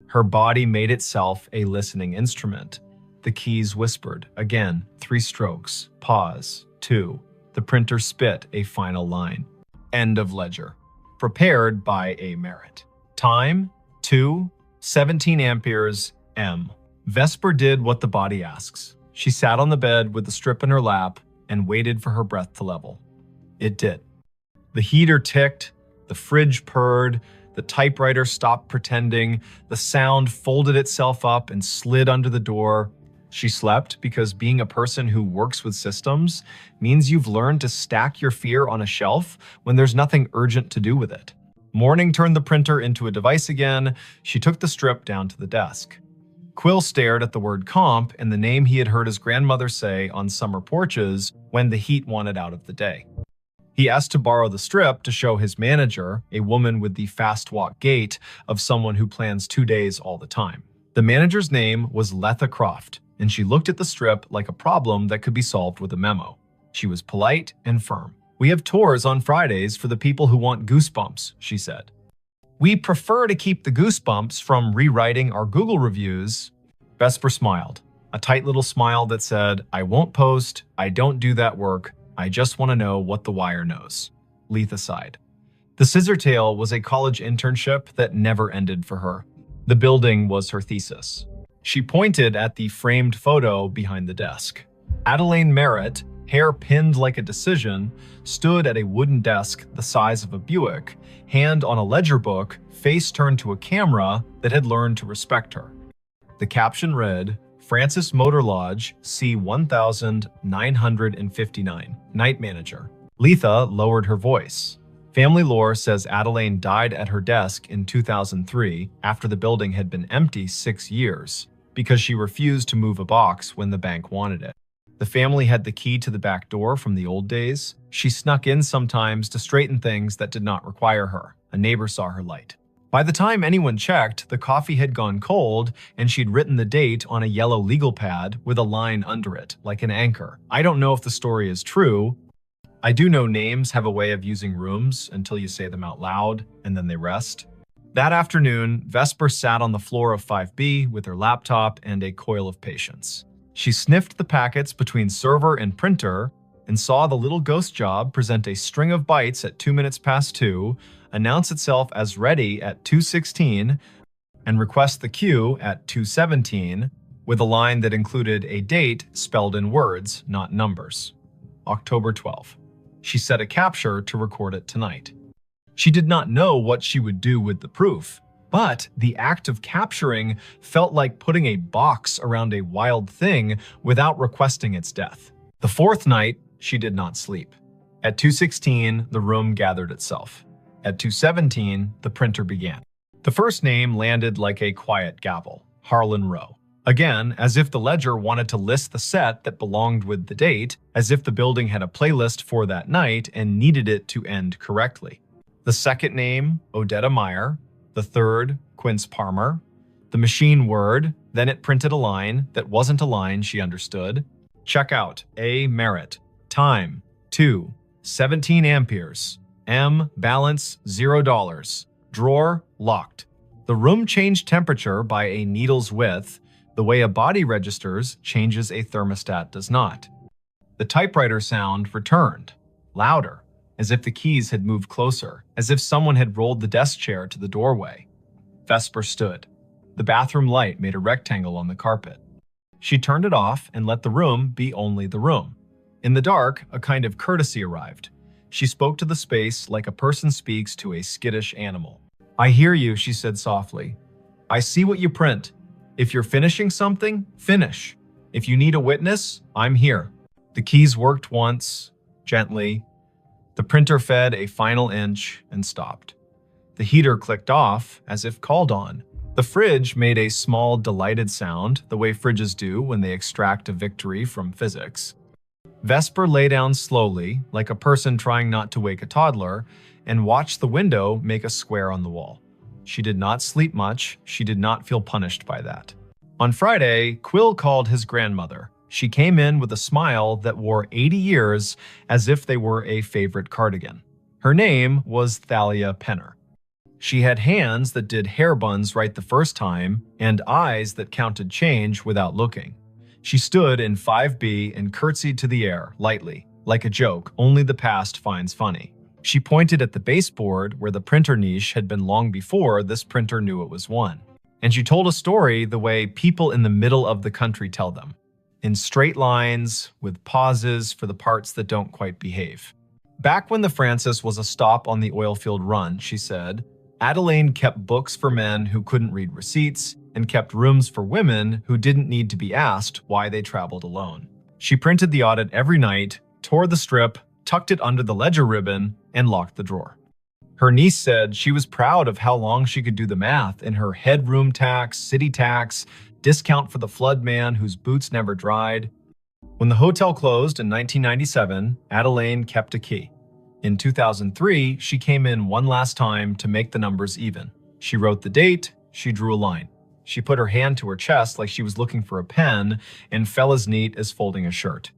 [SPEAKER 1] Her body made itself a listening instrument. The keys whispered. Again, 3 strokes. Pause. 2. The printer spit a final line. End of ledger. Prepared by A. Merritt. Time, 2:17 amperes, M. Vesper did what the body asks. She sat on the bed with the strip in her lap and waited for her breath to level. It did. The heater ticked, the fridge purred, the typewriter stopped pretending, the sound folded itself up and slid under the door. She slept because being a person who works with systems means you've learned to stack your fear on a shelf when there's nothing urgent to do with it. Morning turned the printer into a device again. She took the strip down to the desk. Quill stared at the word comp and the name he had heard his grandmother say on summer porches when the heat wanted out of the day. He asked to borrow the strip to show his manager, a woman with the fast walk gait of someone who plans 2 days all the time. The manager's name was Letha Croft, and she looked at the strip like a problem that could be solved with a memo. She was polite and firm. "We have tours on Fridays for the people who want goosebumps," she said. "We prefer to keep the goosebumps from rewriting our Google reviews." Vesper smiled, a tight little smile that said, "I won't post, I don't do that work, I just want to know what the wire knows." Letha sighed. The Scissor Tale was a college internship that never ended for her. The building was her thesis. She pointed at the framed photo behind the desk. Adelaine Merritt, hair pinned like a decision, stood at a wooden desk the size of a Buick, hand on a ledger book, face turned to a camera that had learned to respect her. The caption read, "Francis Motor Lodge, C1959, Night Manager." Letha lowered her voice. Family lore says Adelaine died at her desk in 2003 after the building had been empty 6 years because she refused to move a box when the bank wanted it. The family had the key to the back door from the old days. She snuck in sometimes to straighten things that did not require her. A neighbor saw her light. By the time anyone checked, the coffee had gone cold and she'd written the date on a yellow legal pad with a line under it, like an anchor. I don't know if the story is true. I do know names have a way of using rooms until you say them out loud and then they rest. That afternoon, Vesper sat on the floor of 5B with her laptop and a coil of patience. She sniffed the packets between server and printer and saw the little ghost job present a string of bytes at 2 minutes past 2, announce itself as ready at 2:16, and request the queue at 2:17 with a line that included a date spelled in words, not numbers. October 12. She set a capture to record it tonight. She did not know what she would do with the proof, but the act of capturing felt like putting a box around a wild thing without requesting its death. The fourth night, she did not sleep. At 2:16, the room gathered itself. At 2:17, the printer began. The first name landed like a quiet gavel, Harlan Rowe. Again, as if the ledger wanted to list the set that belonged with the date, as if the building had a playlist for that night and needed it to end correctly. The second name, Odetta Meyer. The third, Quince Palmer. The machine word, then it printed a line that wasn't a line she understood. Checkout, A. Merritt. Time, 2:17 amperes. M. Balance, $0. Drawer, locked. The room changed temperature by a needle's width. The way a body registers changes a thermostat does not. The typewriter sound returned, louder, as if the keys had moved closer, as if someone had rolled the desk chair to the doorway. Vesper stood. The bathroom light made a rectangle on the carpet. She turned it off and let the room be only the room. In the dark, a kind of courtesy arrived. She spoke to the space like a person speaks to a skittish animal. "I hear you," she said softly. "I see what you print. If you're finishing something, finish. If you need a witness, I'm here." The keys worked once, gently. The printer fed a final inch and stopped. The heater clicked off as if called on. The fridge made a small, delighted sound, the way fridges do when they extract a victory from physics. Vesper lay down slowly, like a person trying not to wake a toddler, and watched the window make a square on the wall. She did not sleep much. She did not feel punished by that. On Friday, Quill called his grandmother. She came in with a smile that wore 80 years as if they were a favorite cardigan. Her name was Thalia Penner. She had hands that did hair buns right the first time and eyes that counted change without looking. She stood in 5B and curtsied to the air, lightly, like a joke only the past finds funny. She pointed at the baseboard where the printer niche had been long before this printer knew it was one. And she told a story the way people in the middle of the country tell them, in straight lines, with pauses for the parts that don't quite behave. Back when the Francis was a stop on the oilfield run, she said, Adelaine kept books for men who couldn't read receipts and kept rooms for women who didn't need to be asked why they traveled alone. She printed the audit every night, tore the strip, tucked it under the ledger ribbon, and locked the drawer. Her niece said she was proud of how long she could do the math in her headroom tax, city tax, discount for the flood man whose boots never dried. When the hotel closed in 1997, Adelaine kept a key. In 2003, she came in one last time to make the numbers even. She wrote the date, she drew a line. She put her hand to her chest like she was looking for a pen and fell as neat as folding a shirt.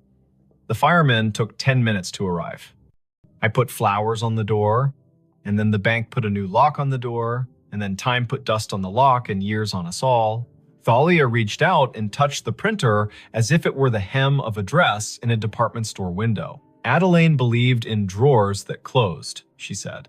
[SPEAKER 1] The firemen took 10 minutes to arrive. I put flowers on the door, and then the bank put a new lock on the door, and then time put dust on the lock and years on us all. Thalia reached out and touched the printer as if it were the hem of a dress in a department store window. Adelaine believed in drawers that closed, she said.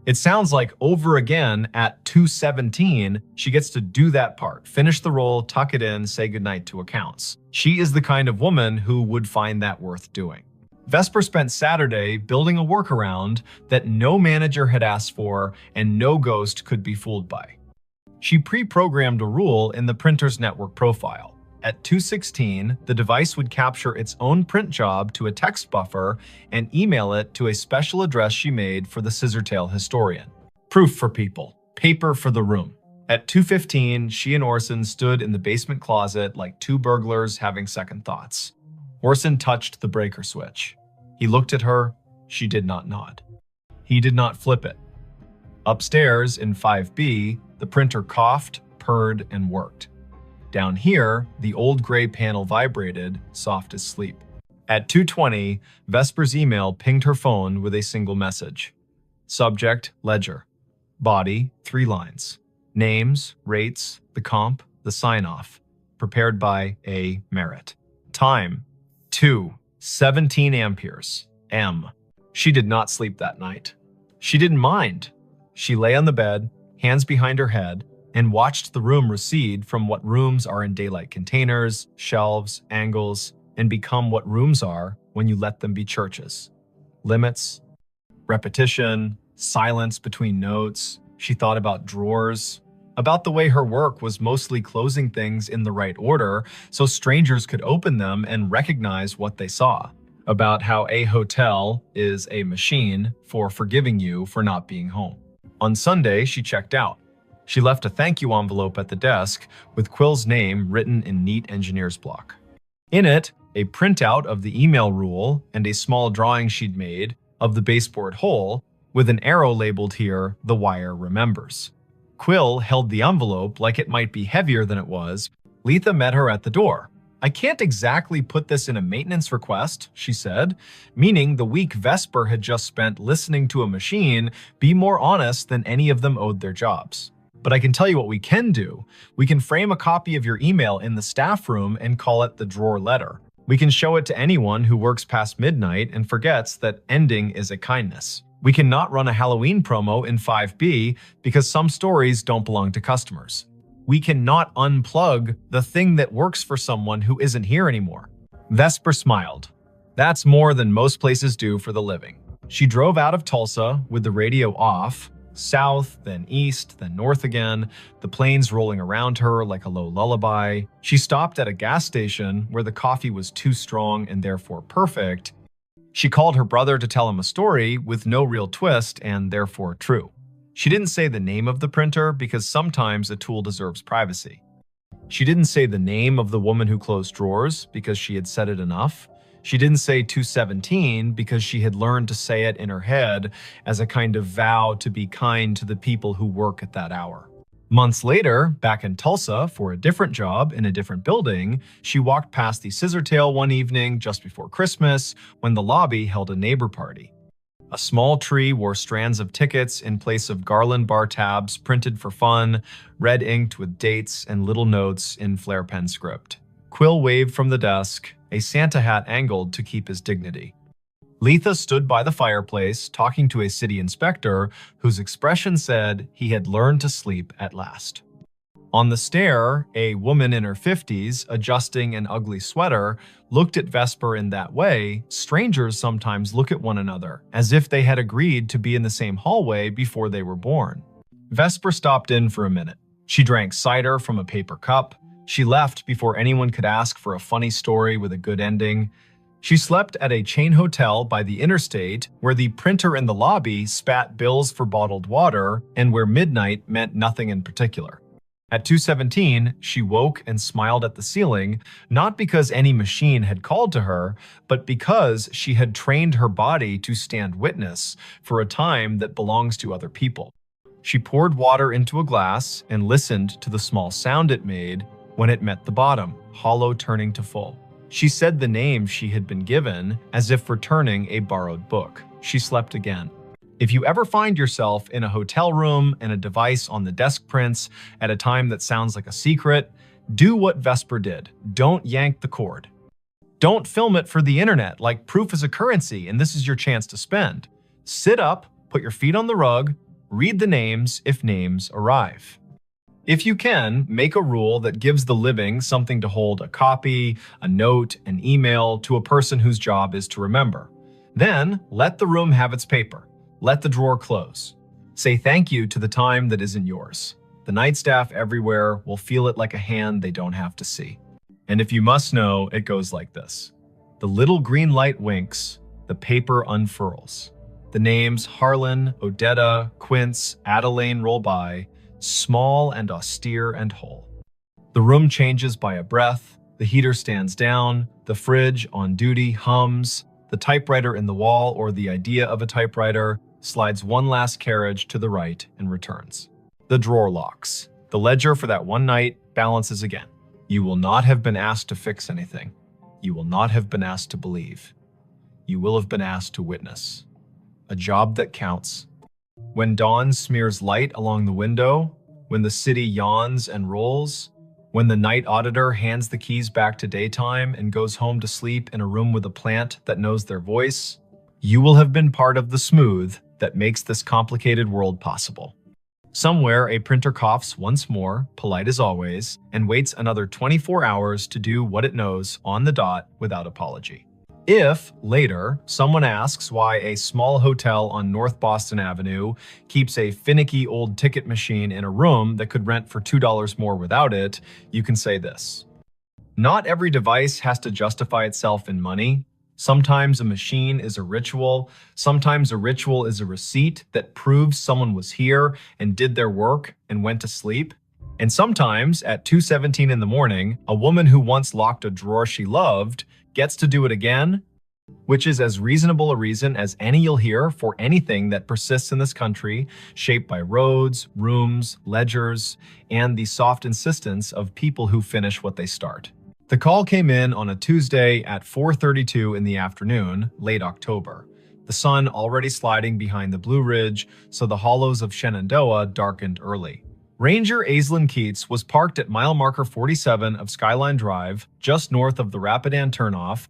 [SPEAKER 1] It sounds like over again at 2:17, she gets to do that part, finish the roll, tuck it in, say goodnight to accounts. She is the kind of woman who would find that worth doing. Vesper spent Saturday building a workaround that no manager had asked for and no ghost could be fooled by. She pre-programmed a rule in the printer's network profile. At 2:16, the device would capture its own print job to a text buffer and email it to a special address she made for the Scissortail historian. Proof for people, paper for the room. At 2:15, she and Orson stood in the basement closet like two burglars having second thoughts. Orson touched the breaker switch. He looked at her. She did not nod. He did not flip it. Upstairs in 5B, the printer coughed, purred, and worked. Down here, the old gray panel vibrated, soft as sleep. At 2:20, Vesper's email pinged her phone with a single message. Subject, ledger. Body, 3 lines. Names, rates, the comp, the sign-off. Prepared by A. Merritt. Time, 2:17 amperes. M. She did not sleep that night. She didn't mind. She lay on the bed, hands behind her head, and watched the room recede from what rooms are in daylight containers, shelves, angles, and become what rooms are when you let them be churches. Limits, repetition, silence between notes. She thought about drawers, about the way her work was mostly closing things in the right order so strangers could open them and recognize what they saw, about how a hotel is a machine for forgiving you for not being home. On Sunday, she checked out. She left a thank you envelope at the desk with Quill's name written in neat engineer's block. In it, a printout of the email rule and a small drawing she'd made of the baseboard hole with an arrow labeled here, "The wire remembers." Quill held the envelope like it might be heavier than it was. Letha met her at the door. "I can't exactly put this in a maintenance request," she said, meaning the week Vesper had just spent listening to a machine be more honest than any of them owed their jobs. "But I can tell you what we can do. We can frame a copy of your email in the staff room and call it the drawer letter. We can show it to anyone who works past midnight and forgets that ending is a kindness. We cannot run a Halloween promo in 5B because some stories don't belong to customers. We cannot unplug the thing that works for someone who isn't here anymore." Vesper smiled. That's more than most places do for the living. She drove out of Tulsa with the radio off, south, then east, then north again, the planes rolling around her like a low lullaby. She stopped at a gas station where the coffee was too strong and therefore perfect. She called her brother to tell him a story with no real twist and therefore true. She didn't say the name of the printer because sometimes a tool deserves privacy. She didn't say the name of the woman who closed drawers because she had said it enough. She didn't say 2:17 because she had learned to say it in her head as a kind of vow to be kind to the people who work at that hour. Months later, back in Tulsa for a different job in a different building, she walked past the Scissortail one evening just before Christmas when the lobby held a neighbor party. A small tree wore strands of tickets in place of garland bar tabs printed for fun, red inked with dates and little notes in flare pen script. Quill waved from the desk, a Santa hat angled to keep his dignity. Letha stood by the fireplace talking to a city inspector whose expression said he had learned to sleep at last. On the stair, a woman in her 50s, adjusting an ugly sweater, looked at Vesper in that way strangers sometimes look at one another, as if they had agreed to be in the same hallway before they were born. Vesper stopped in for a minute. She drank cider from a paper cup. She left before anyone could ask for a funny story with a good ending. She slept at a chain hotel by the interstate where the printer in the lobby spat bills for bottled water and where midnight meant nothing in particular. At 2:17, she woke and smiled at the ceiling, not because any machine had called to her, but because she had trained her body to stand witness for a time that belongs to other people. She poured water into a glass and listened to the small sound it made when it met the bottom, hollow turning to full. She said the name she had been given as if returning a borrowed book. She slept again. If you ever find yourself in a hotel room and a device on the desk prints at a time that sounds like a secret, do what Vesper did. Don't yank the cord. Don't film it for the internet like proof is a currency and this is your chance to spend. Sit up, put your feet on the rug, read the names if names arrive. If you can, make a rule that gives the living something to hold a copy, a note, an email to a person whose job is to remember. Then, let the room have its paper. Let the drawer close. Say thank you to the time that isn't yours. The night staff everywhere will feel it like a hand they don't have to see. And if you must know, it goes like this. The little green light winks, the paper unfurls. The names Harlan, Odetta, Quince, Adelaine roll by, small and austere and whole. The room changes by a breath, the heater stands down, the fridge on duty hums, the typewriter in the wall or the idea of a typewriter slides one last carriage to the right and returns. The drawer locks. The ledger for that one night balances again. You will not have been asked to fix anything. You will not have been asked to believe. You will have been asked to witness. A job that counts. When dawn smears light along the window, when the city yawns and rolls, when the night auditor hands the keys back to daytime and goes home to sleep in a room with a plant that knows their voice, you will have been part of the smooth that makes this complicated world possible. Somewhere, a printer coughs once more, polite as always, and waits another 24 hours to do what it knows on the dot without apology. If, later, someone asks why a small hotel on North Boston Avenue keeps a finicky old ticket machine in a room that could rent for $2 more without it, you can say this. Not every device has to justify itself in money. Sometimes a machine is a ritual. Sometimes a ritual is a receipt that proves someone was here and did their work and went to sleep. And sometimes, at 2:17 in the morning, a woman who once locked a drawer she loved gets to do it again, which is as reasonable a reason as any you'll hear for anything that persists in this country, shaped by roads, rooms, ledgers, and the soft insistence of people who finish what they start. The call came in on a Tuesday at 4:32 in the afternoon, late October. The sun already sliding behind the Blue Ridge, so the hollows of Shenandoah darkened early. Ranger Aislinn Keats was parked at mile marker 47 of Skyline Drive, just north of the Rapidan turnoff,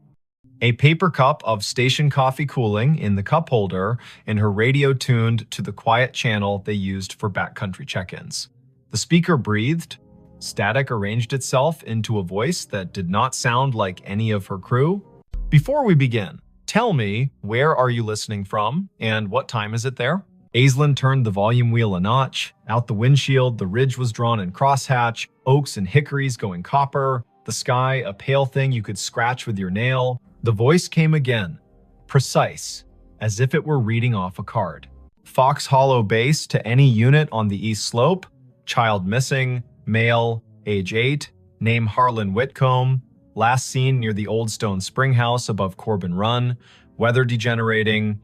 [SPEAKER 1] a paper cup of station coffee cooling in the cup holder, and her radio tuned to the quiet channel they used for backcountry check-ins. The speaker breathed. Static arranged itself into a voice that did not sound like any of her crew. Before we begin, tell me, where are you listening from, and what time is it there? Aislinn turned the volume wheel a notch. Out the windshield, the ridge was drawn in crosshatch, oaks and hickories going copper, the sky a pale thing you could scratch with your nail. The voice came again, precise, as if it were reading off a card. Fox Hollow base to any unit on the east slope, child missing, male, age 8, name Harlan Whitcomb, last seen near the Old Stone Spring House above Corbin Run, weather degenerating,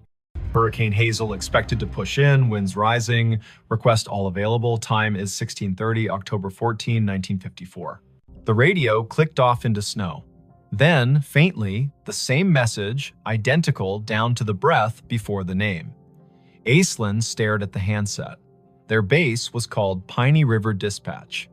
[SPEAKER 1] Hurricane Hazel expected to push in, winds rising, request all available, time is 16:30, October 14, 1954. The radio clicked off into snow. Then, faintly, the same message, identical down to the breath before the name. Aislinn stared at the handset. Their base was called Piney River Dispatch.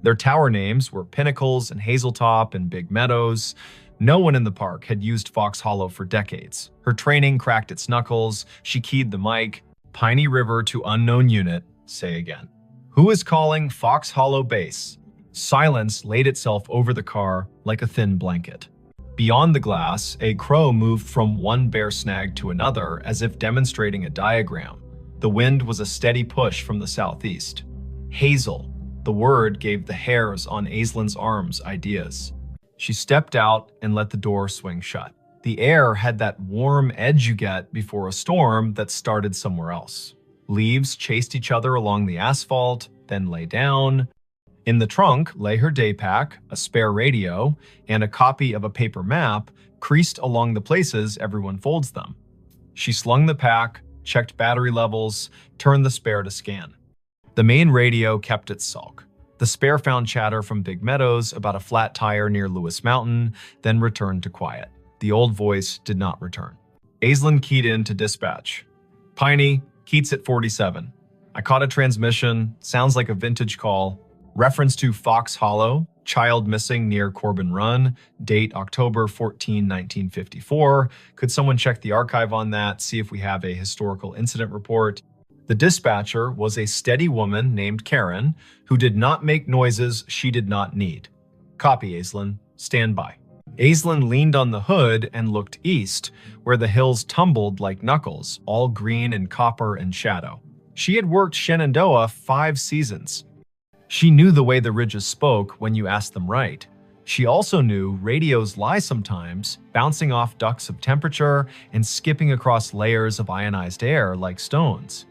[SPEAKER 1] Their tower names were Pinnacles and Hazeltop and Big Meadows. No one in the park had used Fox Hollow for decades. Her training cracked its knuckles. She keyed the mic. Piney River to unknown unit. Say again. Who is calling Fox Hollow base? Silence laid itself over the car like a thin blanket. Beyond the glass, a crow moved from one bare snag to another as if demonstrating a diagram. The wind was a steady push from the southeast. Hazel. The word gave the hairs on Aislinn's arms ideas. She stepped out and let the door swing shut. The air had that warm edge you get before a storm that started somewhere else. Leaves chased each other along the asphalt, then lay down. In the trunk lay her day pack, a spare radio, and a copy of a paper map creased along the places everyone folds them. She slung the pack, checked battery levels, turned the spare to scan. The main radio kept its sulk. The spare found chatter from Big Meadows about a flat tire near Lewis Mountain, then returned to quiet. The old voice did not return. Aislinn keyed in to dispatch. Piney, Keats at 47. I caught a transmission, sounds like a vintage call. Reference to Fox Hollow, child missing near Corbin Run, date October 14, 1954. Could someone check the archive on that, see if we have a historical incident report? The dispatcher was a steady woman named Karen, who did not make noises she did not need. Copy, Aislinn. Stand by. Aislinn leaned on the hood and looked east, where the hills tumbled like knuckles, all green and copper and shadow. She had worked Shenandoah 5 seasons. She knew the way the ridges spoke when you asked them right. She also knew radios lie sometimes, bouncing off ducts of temperature and skipping across layers of ionized air like stones.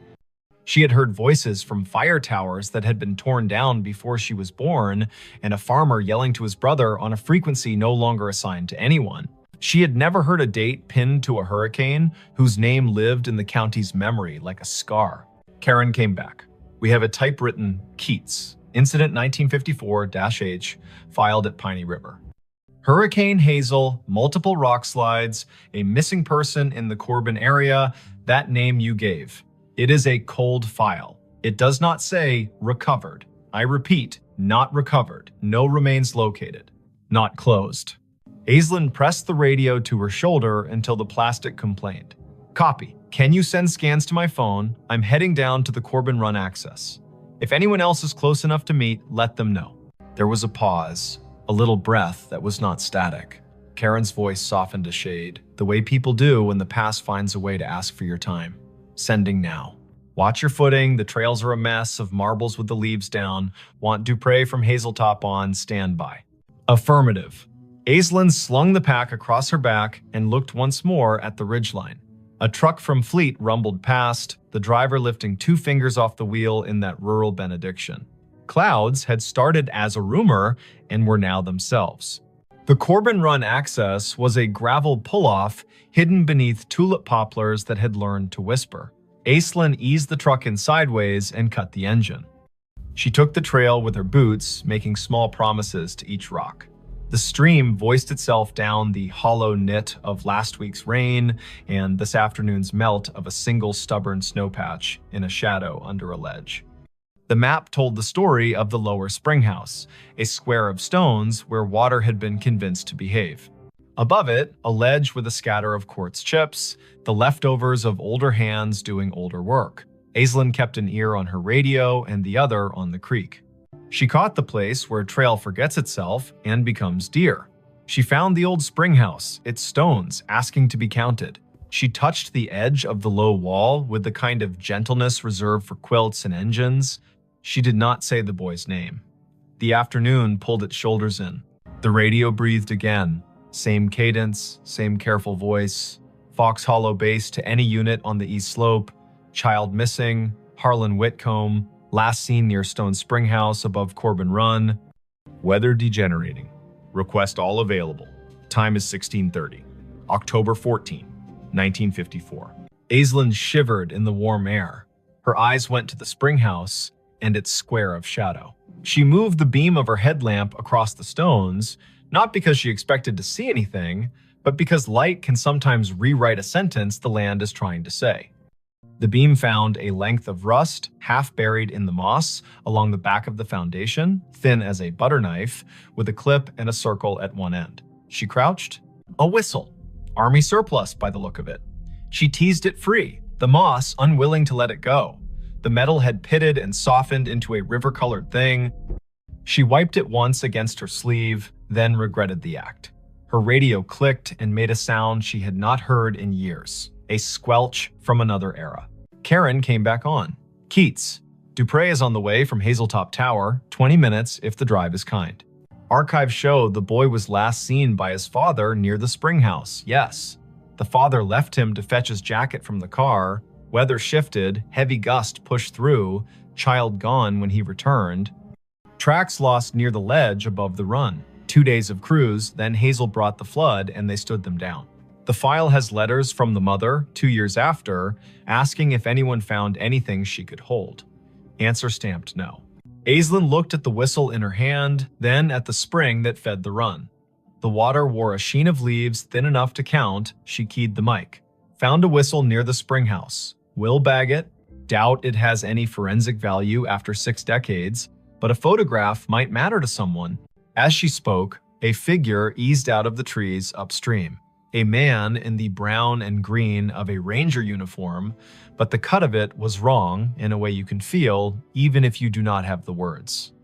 [SPEAKER 1] She had heard voices from fire towers that had been torn down before she was born, and a farmer yelling to his brother on a frequency no longer assigned to anyone. She had never heard a date pinned to a hurricane whose name lived in the county's memory like a scar. Karen came back. We have a typewritten Keats, Incident 1954-H, filed at Piney River. Hurricane Hazel, multiple rock slides, a missing person in the Corbin area, that name you gave. It is a cold file. It does not say recovered. I repeat, not recovered. No remains located. Not closed. Aislinn pressed the radio to her shoulder until the plastic complained. Copy. Can you send scans to my phone? I'm heading down to the Corbin Run access. If anyone else is close enough to meet, let them know. There was a pause, a little breath that was not static. Karen's voice softened a shade, the way people do when the past finds a way to ask for your time. Sending now. Watch your footing, the trails are a mess of marbles with the leaves down. Want Dupre from Hazeltop on, stand by. Affirmative. Aislinn slung the pack across her back and looked once more at the ridgeline. A truck from Fleet rumbled past, the driver lifting 2 fingers off the wheel in that rural benediction. Clouds had started as a rumor and were now themselves. The Corbin Run access was a gravel pull-off hidden beneath tulip poplars that had learned to whisper. Aislinn eased the truck in sideways and cut the engine. She took the trail with her boots, making small promises to each rock. The stream voiced itself down the hollow knit of last week's rain and this afternoon's melt of a single stubborn snowpatch in a shadow under a ledge. The map told the story of the lower springhouse, a square of stones where water had been convinced to behave. Above it, a ledge with a scatter of quartz chips, the leftovers of older hands doing older work. Aislinn kept an ear on her radio and the other on the creek. She caught the place where trail forgets itself and becomes deer. She found the old springhouse, its stones asking to be counted. She touched the edge of the low wall with the kind of gentleness reserved for quilts and engines. She did not say the boy's name. The afternoon pulled its shoulders in. The radio breathed again. Same cadence, same careful voice. Fox Hollow base to any unit on the east slope. Child missing. Harlan Whitcomb. Last seen near Stone Spring House above Corbin Run. Weather degenerating. Request all available. Time is 16:30. October 14, 1954. Aislinn shivered in the warm air. Her eyes went to the spring house and its square of shadow. She moved the beam of her headlamp across the stones, not because she expected to see anything, but because light can sometimes rewrite a sentence the land is trying to say. The beam found a length of rust, half buried in the moss, along the back of the foundation, thin as a butter knife, with a clip and a circle at one end. She crouched. A whistle. Army surplus, by the look of it. She teased it free, the moss unwilling to let it go. The metal had pitted and softened into a river-colored thing. She wiped it once against her sleeve, then regretted the act. Her radio clicked and made a sound she had not heard in years. A squelch from another era. Karen came back on. Keats. Dupre is on the way from Hazeltop Tower, 20 minutes if the drive is kind. Archives show the boy was last seen by his father near the spring house, yes. The father left him to fetch his jacket from the car. Weather shifted, heavy gust pushed through, child gone when he returned. Tracks lost near the ledge above the run. 2 days of cruise, then Hazel brought the flood and they stood them down. The file has letters from the mother, 2 years after, asking if anyone found anything she could hold. Answer stamped no. Aislinn looked at the whistle in her hand, then at the spring that fed the run. The water wore a sheen of leaves thin enough to count. She keyed the mic. Found a whistle near the spring house. Will bag it. Doubt it has any forensic value after 6 decades, but a photograph might matter to someone. As she spoke, a figure eased out of the trees upstream. A man in the brown and green of a ranger uniform, but the cut of it was wrong in a way you can feel even if you do not have the words.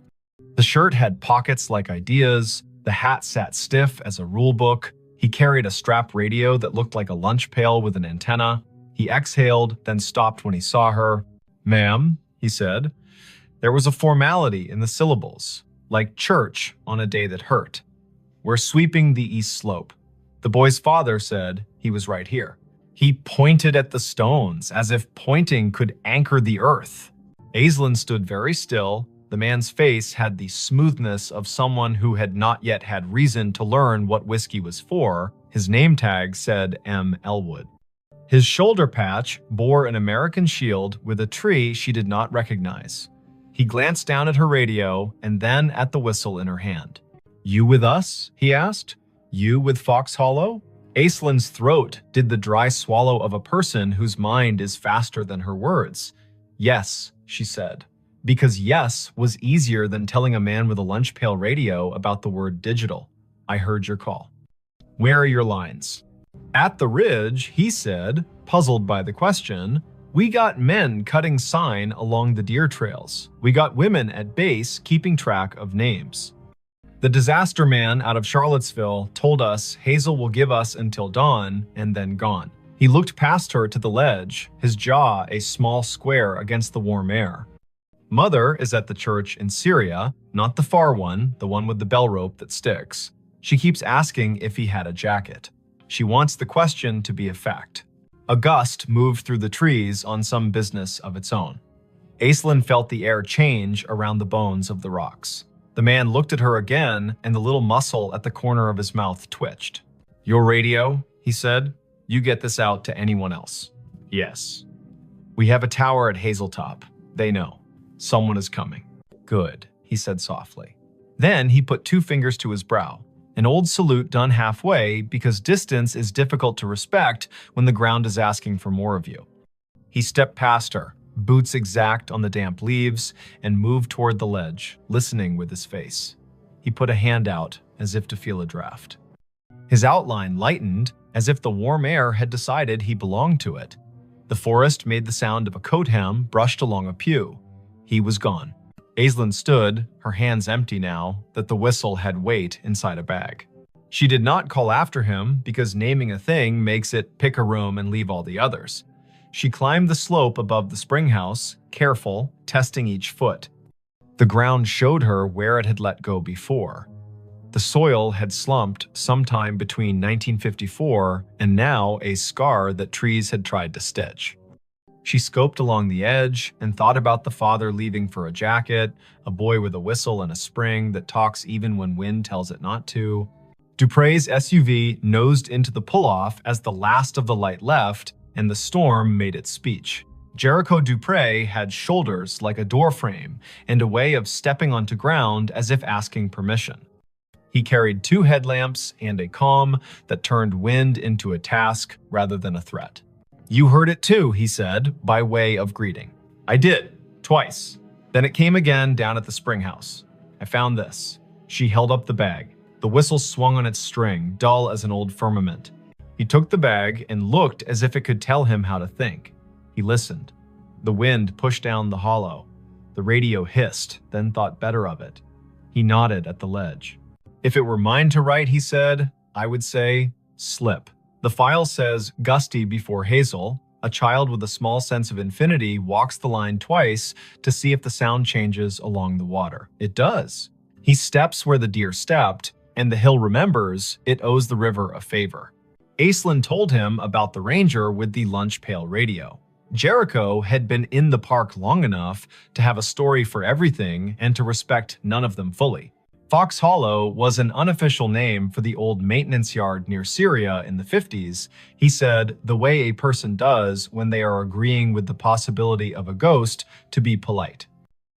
[SPEAKER 1] The shirt had pockets like ideas, the hat sat stiff as a rule book, he carried a strap radio that looked like a lunch pail with an antenna. He exhaled, then stopped when he saw her. "Ma'am," he said. There was a formality in the syllables, like church on a day that hurt. "We're sweeping the east slope." The boy's father said he was right here. He pointed at the stones, as if pointing could anchor the earth. Aislinn stood very still. The man's face had the smoothness of someone who had not yet had reason to learn what whiskey was for. His name tag said M. Elwood. His shoulder patch bore an American shield with a tree she did not recognize. He glanced down at her radio and then at the whistle in her hand. "You with us?" he asked. "You with Fox Hollow?" Aislinn's throat did the dry swallow of a person whose mind is faster than her words. "Yes," she said, because yes was easier than telling a man with a lunch pail radio about the word digital. "I heard your call." "Where are your lines?" "At the ridge," he said, puzzled by the question. "We got men cutting sign along the deer trails. We got women at base keeping track of names. The disaster man out of Charlottesville told us Hazel will give us until dawn and then gone." He looked past her to the ledge, his jaw a small square against the warm air. "Mother is at the church in Syria, not the far one, the one with the bell rope that sticks. She keeps asking if he had a jacket. She wants the question to be a fact." A gust moved through the trees on some business of its own. Aislinn felt the air change around the bones of the rocks. The man looked at her again, and the little muscle at the corner of his mouth twitched. "Your radio," he said. "You get this out to anyone else." "Yes." "We have a tower at Hazeltop. They know. Someone is coming." "Good," he said softly. Then he put 2 fingers to his brow, an old salute done halfway because distance is difficult to respect when the ground is asking for more of you. He stepped past her, boots exact on the damp leaves, and moved toward the ledge, listening with his face. He put a hand out as if to feel a draft. His outline lightened as if the warm air had decided he belonged to it. The forest made the sound of a coat hem brushed along a pew. He was gone. Aislinn stood, her hands empty now that the whistle had weight inside a bag. She did not call after him because naming a thing makes it pick a room and leave all the others. She climbed the slope above the spring house, careful, testing each foot. The ground showed her where it had let go before. The soil had slumped sometime between 1954 and now a scar that trees had tried to stitch. She scoped along the edge and thought about the father leaving for a jacket, a boy with a whistle and a spring that talks even when wind tells it not to. Dupre's SUV nosed into the pull-off as the last of the light left, and the storm made its speech. Jericho Dupre had shoulders like a doorframe and a way of stepping onto ground as if asking permission. He carried 2 headlamps and a calm that turned wind into a task rather than a threat. "You heard it too," he said, by way of greeting. "I did, twice. Then it came again down at the spring house. I found this." She held up the bag. The whistle swung on its string, dull as an old firmament. He took the bag and looked as if it could tell him how to think. He listened. The wind pushed down the hollow. The radio hissed, then thought better of it. He nodded at the ledge. "If it were mine to write," he said, "I would say, slip." The file says gusty before Hazel. A child with a small sense of infinity walks the line twice to see if the sound changes along the water. It does. He steps where the deer stepped, and the hill remembers it owes the river a favor. Aislinn told him about the ranger with the lunch pail radio. Jericho had been in the park long enough to have a story for everything and to respect none of them fully. Fox Hollow was an unofficial name for the old maintenance yard near Syria in the 50s. He said, the way a person does when they are agreeing with the possibility of a ghost to be polite.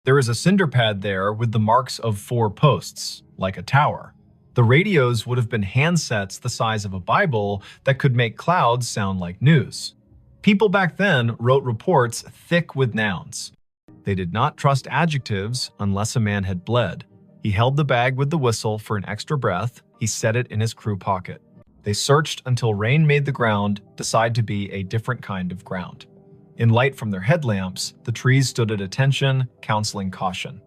[SPEAKER 1] There is a cinder pad there with the marks of 4 posts, like a tower. The radios would have been handsets the size of a Bible that could make clouds sound like news. People back then wrote reports thick with nouns. They did not trust adjectives unless a man had bled. He held the bag with the whistle for an extra breath. He set it in his crew pocket. They searched until rain made the ground decide to be a different kind of ground. In light from their headlamps, the trees stood at attention, counseling caution.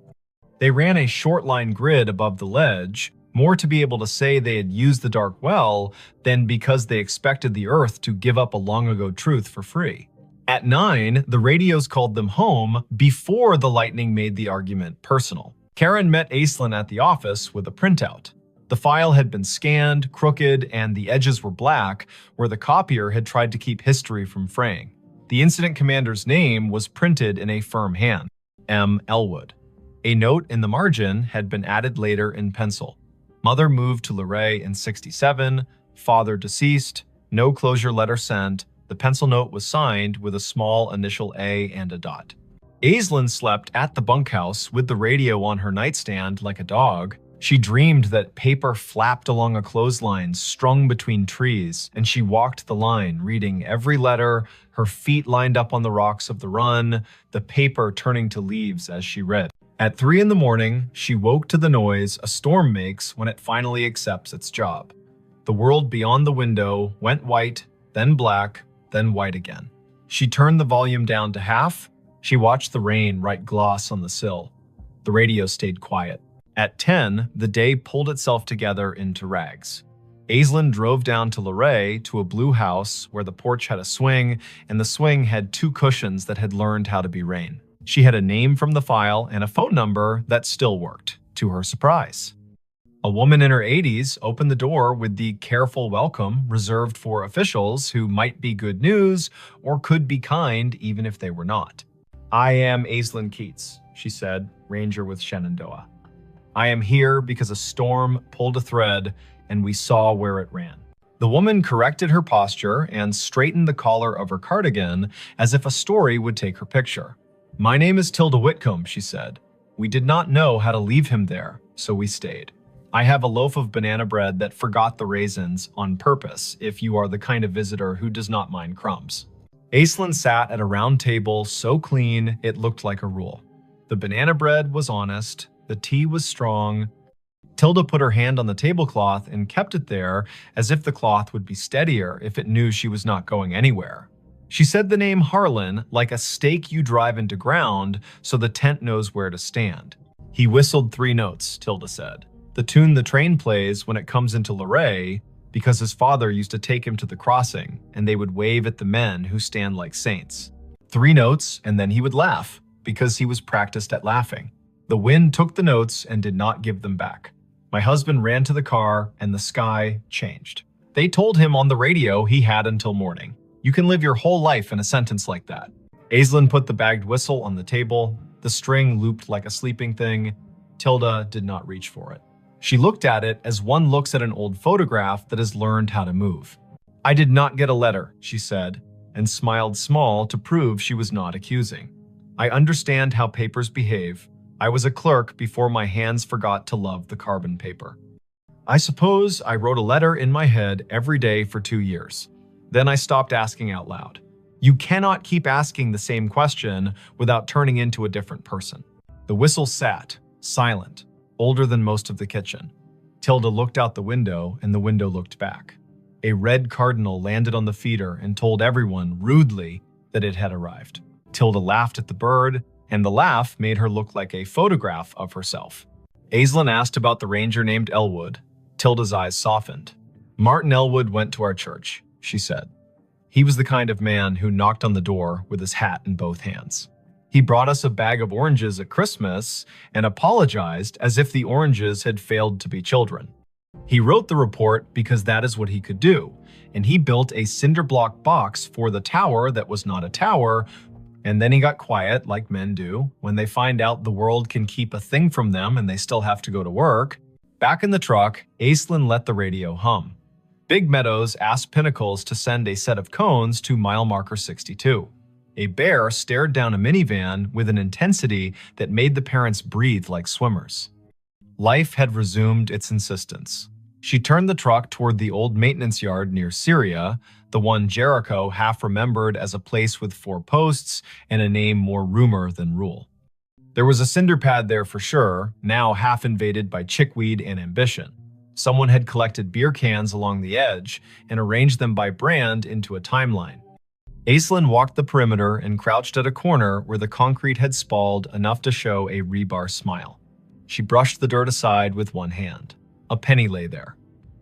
[SPEAKER 1] They ran a short line grid above the ledge, more to be able to say they had used the dark well than because they expected the earth to give up a long-ago truth for free. At 9, the radios called them home before the lightning made the argument personal. Karen met Aislinn at the office with a printout. The file had been scanned, crooked, and the edges were black, where the copier had tried to keep history from fraying. The incident commander's name was printed in a firm hand, M. Elwood. A note in the margin had been added later in pencil. Mother moved to Luray in '67, father deceased, no closure letter sent. The pencil note was signed with a small initial A and a dot. Aislinn slept at the bunkhouse with the radio on her nightstand like a dog. She dreamed that paper flapped along a clothesline strung between trees, and she walked the line, reading every letter, her feet lined up on the rocks of the run, the paper turning to leaves as she read. At 3 in the morning, she woke to the noise a storm makes when it finally accepts its job. The world beyond the window went white, then black, then white again. She turned the volume down to half. She watched the rain write gloss on the sill. The radio stayed quiet. At 10, the day pulled itself together into rags. Aislinn drove down to Luray to a blue house where the porch had a swing, and the swing had 2 cushions that had learned how to be rain. She had a name from the file and a phone number that still worked, to her surprise. A woman in her 80s opened the door with the careful welcome reserved for officials who might be good news or could be kind even if they were not. "I am Aislinn Keats," she said, ranger with Shenandoah. "I am here because a storm pulled a thread and we saw where it ran." The woman corrected her posture and straightened the collar of her cardigan as if a story would take her picture. "My name is Tilda Whitcomb," she said. "We did not know how to leave him there, so we stayed. I have a loaf of banana bread that forgot the raisins on purpose if you are the kind of visitor who does not mind crumbs." Aislinn sat at a round table so clean it looked like a rule. The banana bread was honest, the tea was strong. Tilda put her hand on the tablecloth and kept it there as if the cloth would be steadier if it knew she was not going anywhere. She said the name Harlan like a stake you drive into ground so the tent knows where to stand. "He whistled 3 notes, Tilda said. "The tune the train plays when it comes into Luray, because his father used to take him to the crossing, and they would wave at the men who stand like saints. 3 notes, and then he would laugh, because he was practiced at laughing. The wind took the notes and did not give them back. My husband ran to the car, and the sky changed. They told him on the radio he had until morning. You can live your whole life in a sentence like that." Aislinn put the bagged whistle on the table. The string looped like a sleeping thing. Tilda did not reach for it. She looked at it as one looks at an old photograph that has learned how to move. "I did not get a letter," she said, and smiled small to prove she was not accusing. "I understand how papers behave. I was a clerk before my hands forgot to love the carbon paper. I suppose I wrote a letter in my head every day for 2 years. Then I stopped asking out loud. You cannot keep asking the same question without turning into a different person." The whistle sat, silent, older than most of the kitchen. Tilda looked out the window, and the window looked back. A red cardinal landed on the feeder and told everyone, rudely, that it had arrived. Tilda laughed at the bird, and the laugh made her look like a photograph of herself. Aislinn asked about the ranger named Elwood. Tilda's eyes softened. "Martin Elwood went to our church," she said. "He was the kind of man who knocked on the door with his hat in both hands. He brought us a bag of oranges at Christmas and apologized as if the oranges had failed to be children. He wrote the report because that is what he could do, and he built a cinder block box for the tower that was not a tower, and then he got quiet like men do when they find out the world can keep a thing from them and they still have to go to work. Back in the truck, Aislinn let the radio hum. Big Meadows asked Pinnacles to send a set of cones to mile marker 62. A bear stared down a minivan with an intensity that made the parents breathe like swimmers. Life had resumed its insistence. She turned the truck toward the old maintenance yard near Syria, the one Jericho half remembered as a place with 4 posts and a name more rumor than rule. There was a cinder pad there for sure, now half invaded by chickweed and ambition. Someone had collected beer cans along the edge and arranged them by brand into a timeline. Aislinn walked the perimeter and crouched at a corner where the concrete had spalled enough to show a rebar smile. She brushed the dirt aside with one hand. A penny lay there.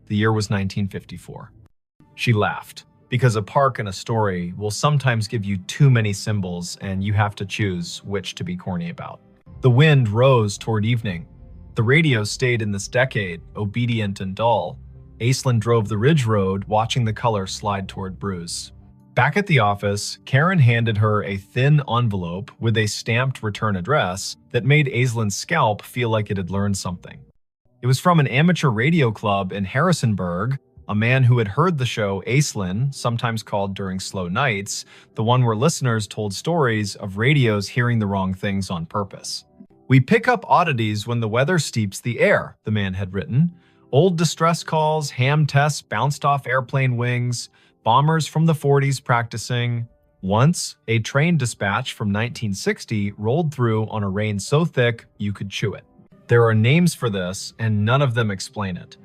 [SPEAKER 1] The year was 1954. She laughed, because a park and a story will sometimes give you too many symbols and you have to choose which to be corny about. The wind rose toward evening. The radio stayed in this decade, obedient and dull. Aislinn drove the ridge road, watching the color slide toward Bruce. Back at the office, Karen handed her a thin envelope with a stamped return address that made Aislinn's scalp feel like it had learned something. It was from an amateur radio club in Harrisonburg, a man who had heard the show Aislinn, sometimes called During Slow Nights, the one where listeners told stories of radios hearing the wrong things on purpose. "We pick up oddities when the weather steeps the air," the man had written. "Old distress calls, ham tests bounced off airplane wings, bombers from the 40s practicing." Once, a train dispatch from 1960 rolled through on a rain so thick you could chew it. There are names for this, and none of them explain it.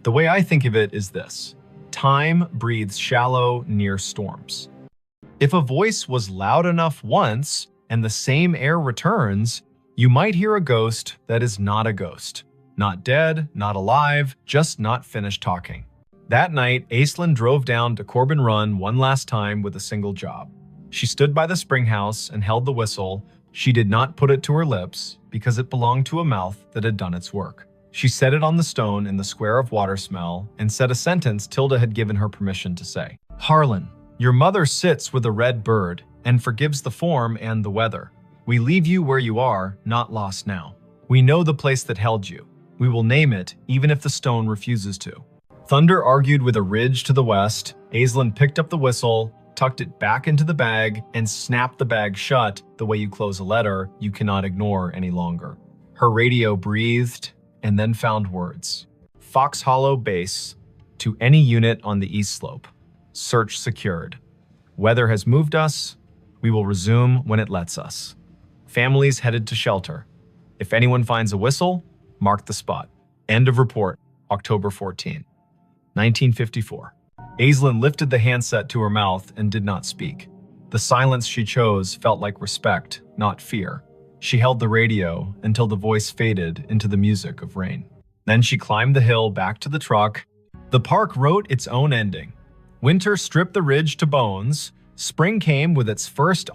[SPEAKER 1] The way I think of it is this: time breathes shallow near storms. If a voice was loud enough once, and the same air returns, you might hear a ghost that is not a ghost. Not dead, not alive, just not finished talking. That night, Aislinn drove down to Corbin Run one last time with a single job. She stood by the spring house and held the whistle. She did not put it to her lips because it belonged to a mouth that had done its work. She set it on the stone in the square of water smell and said a sentence Tilda had given her permission to say. "Harlan, your mother sits with a red bird and forgives the form and the weather. We leave you where you are, not lost now. We know the place that held you. We will name it even if the stone refuses to." Thunder argued with a ridge to the west. Aislinn picked up the whistle, tucked it back into the bag, and snapped the bag shut the way you close a letter you cannot ignore any longer. Her radio breathed and then found words. "Fox Hollow Base to any unit on the east slope. Search secured. Weather has moved us. We will resume when it lets us. Families headed to shelter. If anyone finds a whistle, mark the spot. End of report, October 14, 1954. Aislinn lifted the handset to her mouth and did not speak. The silence she chose felt like respect, not fear. She held the radio until the voice faded into the music of rain. Then she climbed the hill back to the truck. The park wrote its own ending. Winter stripped the ridge to bones. Spring came with its first